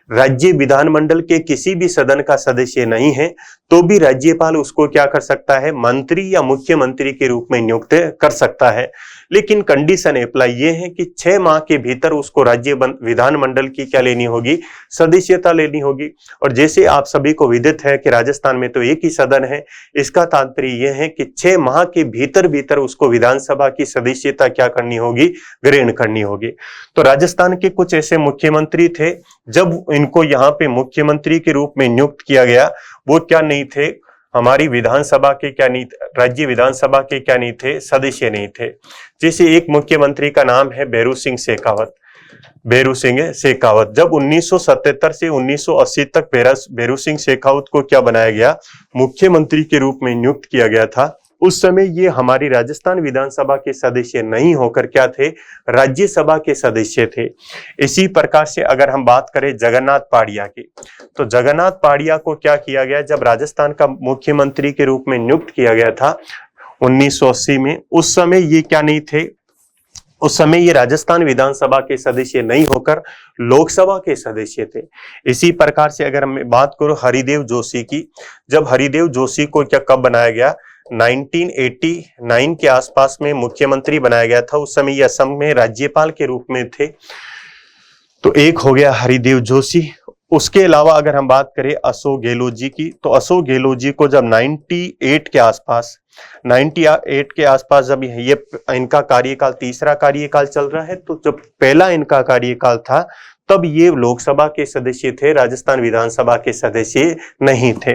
राज्य विधानमंडल के किसी भी सदन का सदस्य नहीं है तो भी राज्यपाल उसको क्या कर सकता है? मंत्री या मुख्यमंत्री के रूप में नियुक्त कर सकता है। लेकिन कंडीशन अप्लाई ये है कि 6 माह के भीतर उसको राज्य विधानमंडल की क्या लेनी होगी? सदस्यता लेनी होगी। और जैसे आप सभी को विदित है कि राजस्थान में तो एक ही सदन है, इसका तात्पर्य यह है कि 6 माह के भीतर भीतर उसको विधानसभा की सदस्यता क्या करनी होगी? ग्रहण करनी होगी। तो राजस्थान के कुछ ऐसे मुख्यमंत्री थे, जब इनको यहाँ पे मुख्यमंत्री के रूप में नियुक्त किया गया, वो क्या नहीं थे? हमारी विधानसभा के क्या नहीं, राज्य विधानसभा के क्या नहीं थे? सदस्य नहीं थे। जैसे एक मुख्यमंत्री का नाम है भैरू सिंह शेखावत। भैरू सिंह शेखावत जब 1977 से 1980 तक भैरू सिंह शेखावत को क्या बनाया गया? मुख्यमंत्री के रूप में नियुक्त किया गया था। उस समय ये हमारी राजस्थान विधानसभा के सदस्य नहीं होकर क्या थे? राज्यसभा के सदस्य थे। इसी प्रकार से अगर हम बात करें जगन्नाथ पाड़िया की, तो जगन्नाथ पाड़िया को क्या किया गया? जब राजस्थान का मुख्यमंत्री के रूप में नियुक्त किया गया था 1980 में, उस समय ये क्या नहीं थे? उस समय ये राजस्थान विधानसभा के सदस्य नहीं होकर लोकसभा के सदस्य थे। इसी प्रकार से अगर मैं बात करूं हरिदेव जोशी की, जब हरिदेव जोशी को क्या कब बनाया गया? 1989 के आसपास में मुख्यमंत्री बनाया गया था। उस समय ये असम में राज्यपाल के रूप में थे। तो एक हो गया हरिदेव जोशी। उसके अलावा अगर हम बात करें अशोक गहलोत जी की, तो अशोक गहलोत जी को जब 98 के आसपास जब ये इनका कार्यकाल, तीसरा कार्यकाल चल रहा है, तो जब पहला इनका कार्यकाल था तब ये लोकसभा के सदस्य थे, राजस्थान विधानसभा के सदस्य नहीं थे।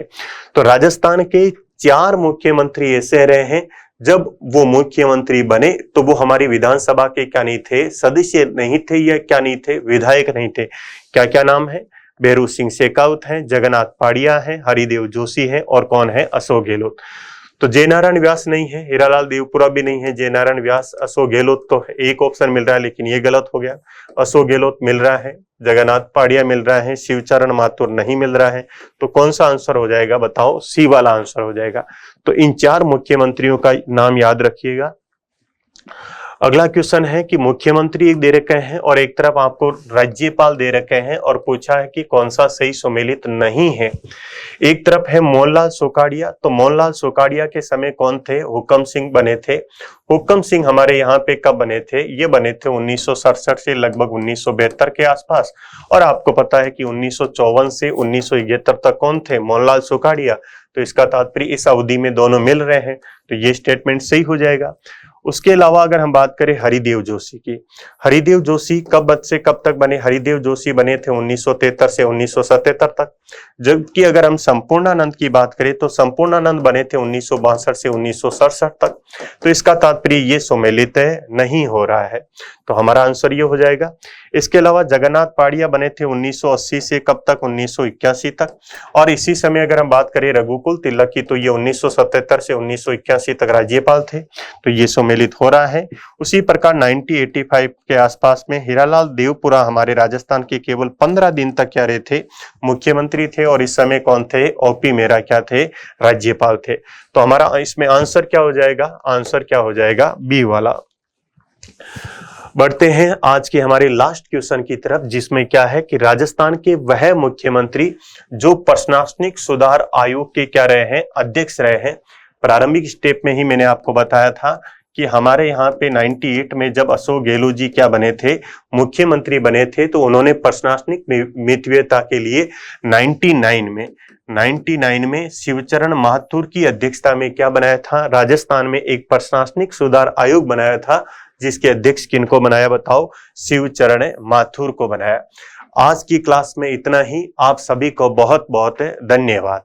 तो राजस्थान के 4 मुख्यमंत्री ऐसे रहे हैं, जब वो मुख्यमंत्री बने तो वो हमारी विधानसभा के क्या नहीं थे? सदस्य नहीं थे या क्या नहीं थे? विधायक नहीं थे। क्या क्या नाम है? भैरू सिंह शेखावत है, जगन्नाथ पाड़िया है, हरिदेव जोशी है और कौन है? अशोक गहलोत। तो जयनारायण व्यास नहीं है, हीरालाल देवपुरा भी नहीं है, जयनारायण व्यास, अशोक गहलोत तो एक ऑप्शन मिल रहा है लेकिन ये गलत हो गया। अशोक गहलोत मिल रहा है, जगन्नाथ पाड़िया मिल रहा है, शिवचरण माथुर नहीं मिल रहा है। तो कौन सा आंसर हो जाएगा बताओ? सी वाला आंसर हो जाएगा। तो इन 4 मुख्यमंत्रियों का नाम याद रखिएगा। अगला क्वेश्चन है कि मुख्यमंत्री एक दे रखे हैं और एक तरफ आपको राज्यपाल दे रखे हैं और पूछा है कि कौन सा सही सुमेलित नहीं है। एक तरफ है मोहनलाल सुखाड़िया, तो मोहनलाल सुखाड़िया के समय कौन थे? हुक्म सिंह बने थे। हुक्म सिंह हमारे यहाँ पे कब बने थे? ये बने थे 1967 से लगभग 1972 के आसपास। और आपको पता है कि 1954 से 1971 तक कौन थे? मोहनलाल सुखाड़िया। तो इसका तात्पर्य इस अवधि में दोनों मिल रहे हैं, तो ये स्टेटमेंट सही हो जाएगा। उसके अलावा अगर हम बात करें हरिदेव जोशी की, हरिदेव जोशी कब से कब तक बने? हरिदेव जोशी बने थे 1973 से 1977 तक। जबकि अगर हम संपूर्णानंद की बात करें तो संपूर्णानंद बने थे 1962 से 1967 तक। तो इसका तात्पर्य ये सुमेलित नहीं हो रहा है, तो हमारा आंसर ये हो जाएगा। इसके अलावा जगन्नाथ पाड़िया बने थे 1980 से कब तक? 1981 तक। और इसी समय अगर हम बात करें रघुकुल तिलक की, तो ये 1977 से 1981 तक राज्यपाल थे, तो ये सुमेलित हो रहा है। उसी प्रकार 1985 के आसपास में हीरालाल देवपुरा हमारे राजस्थान के केवल 15 दिन तक क्या रहे थे? मुख्यमंत्री थे। और इस समय कौन थे? ओपी मेहरा क्या थे? राज्यपाल थे। तो हमारा इसमें आंसर क्या हो जाएगा? आंसर क्या हो जाएगा? बी वाला। बढ़ते हैं आज के हमारे लास्ट क्वेश्चन की तरफ, जिसमें क्या है कि राजस्थान के वह मुख्यमंत्री जो प्रशासनिक सुधार आयोग के क्या रहे हैं? अध्यक्ष रहे हैं। प्रारंभिक स्टेप में ही मैंने आपको बताया था कि हमारे यहाँ पे 98 में जब अशोक गहलोत जी क्या बने थे? मुख्यमंत्री बने थे, तो उन्होंने प्रशासनिक मितव्ययता के लिए 99 में शिवचरण माथुर की अध्यक्षता में क्या बनाया था? राजस्थान में एक प्रशासनिक सुधार आयोग बनाया था, जिसके अध्यक्ष किनको बनाया बताओ? शिवचरण माथुर को बनाया। आज की क्लास में इतना ही। आप सभी को बहुत बहुत धन्यवाद।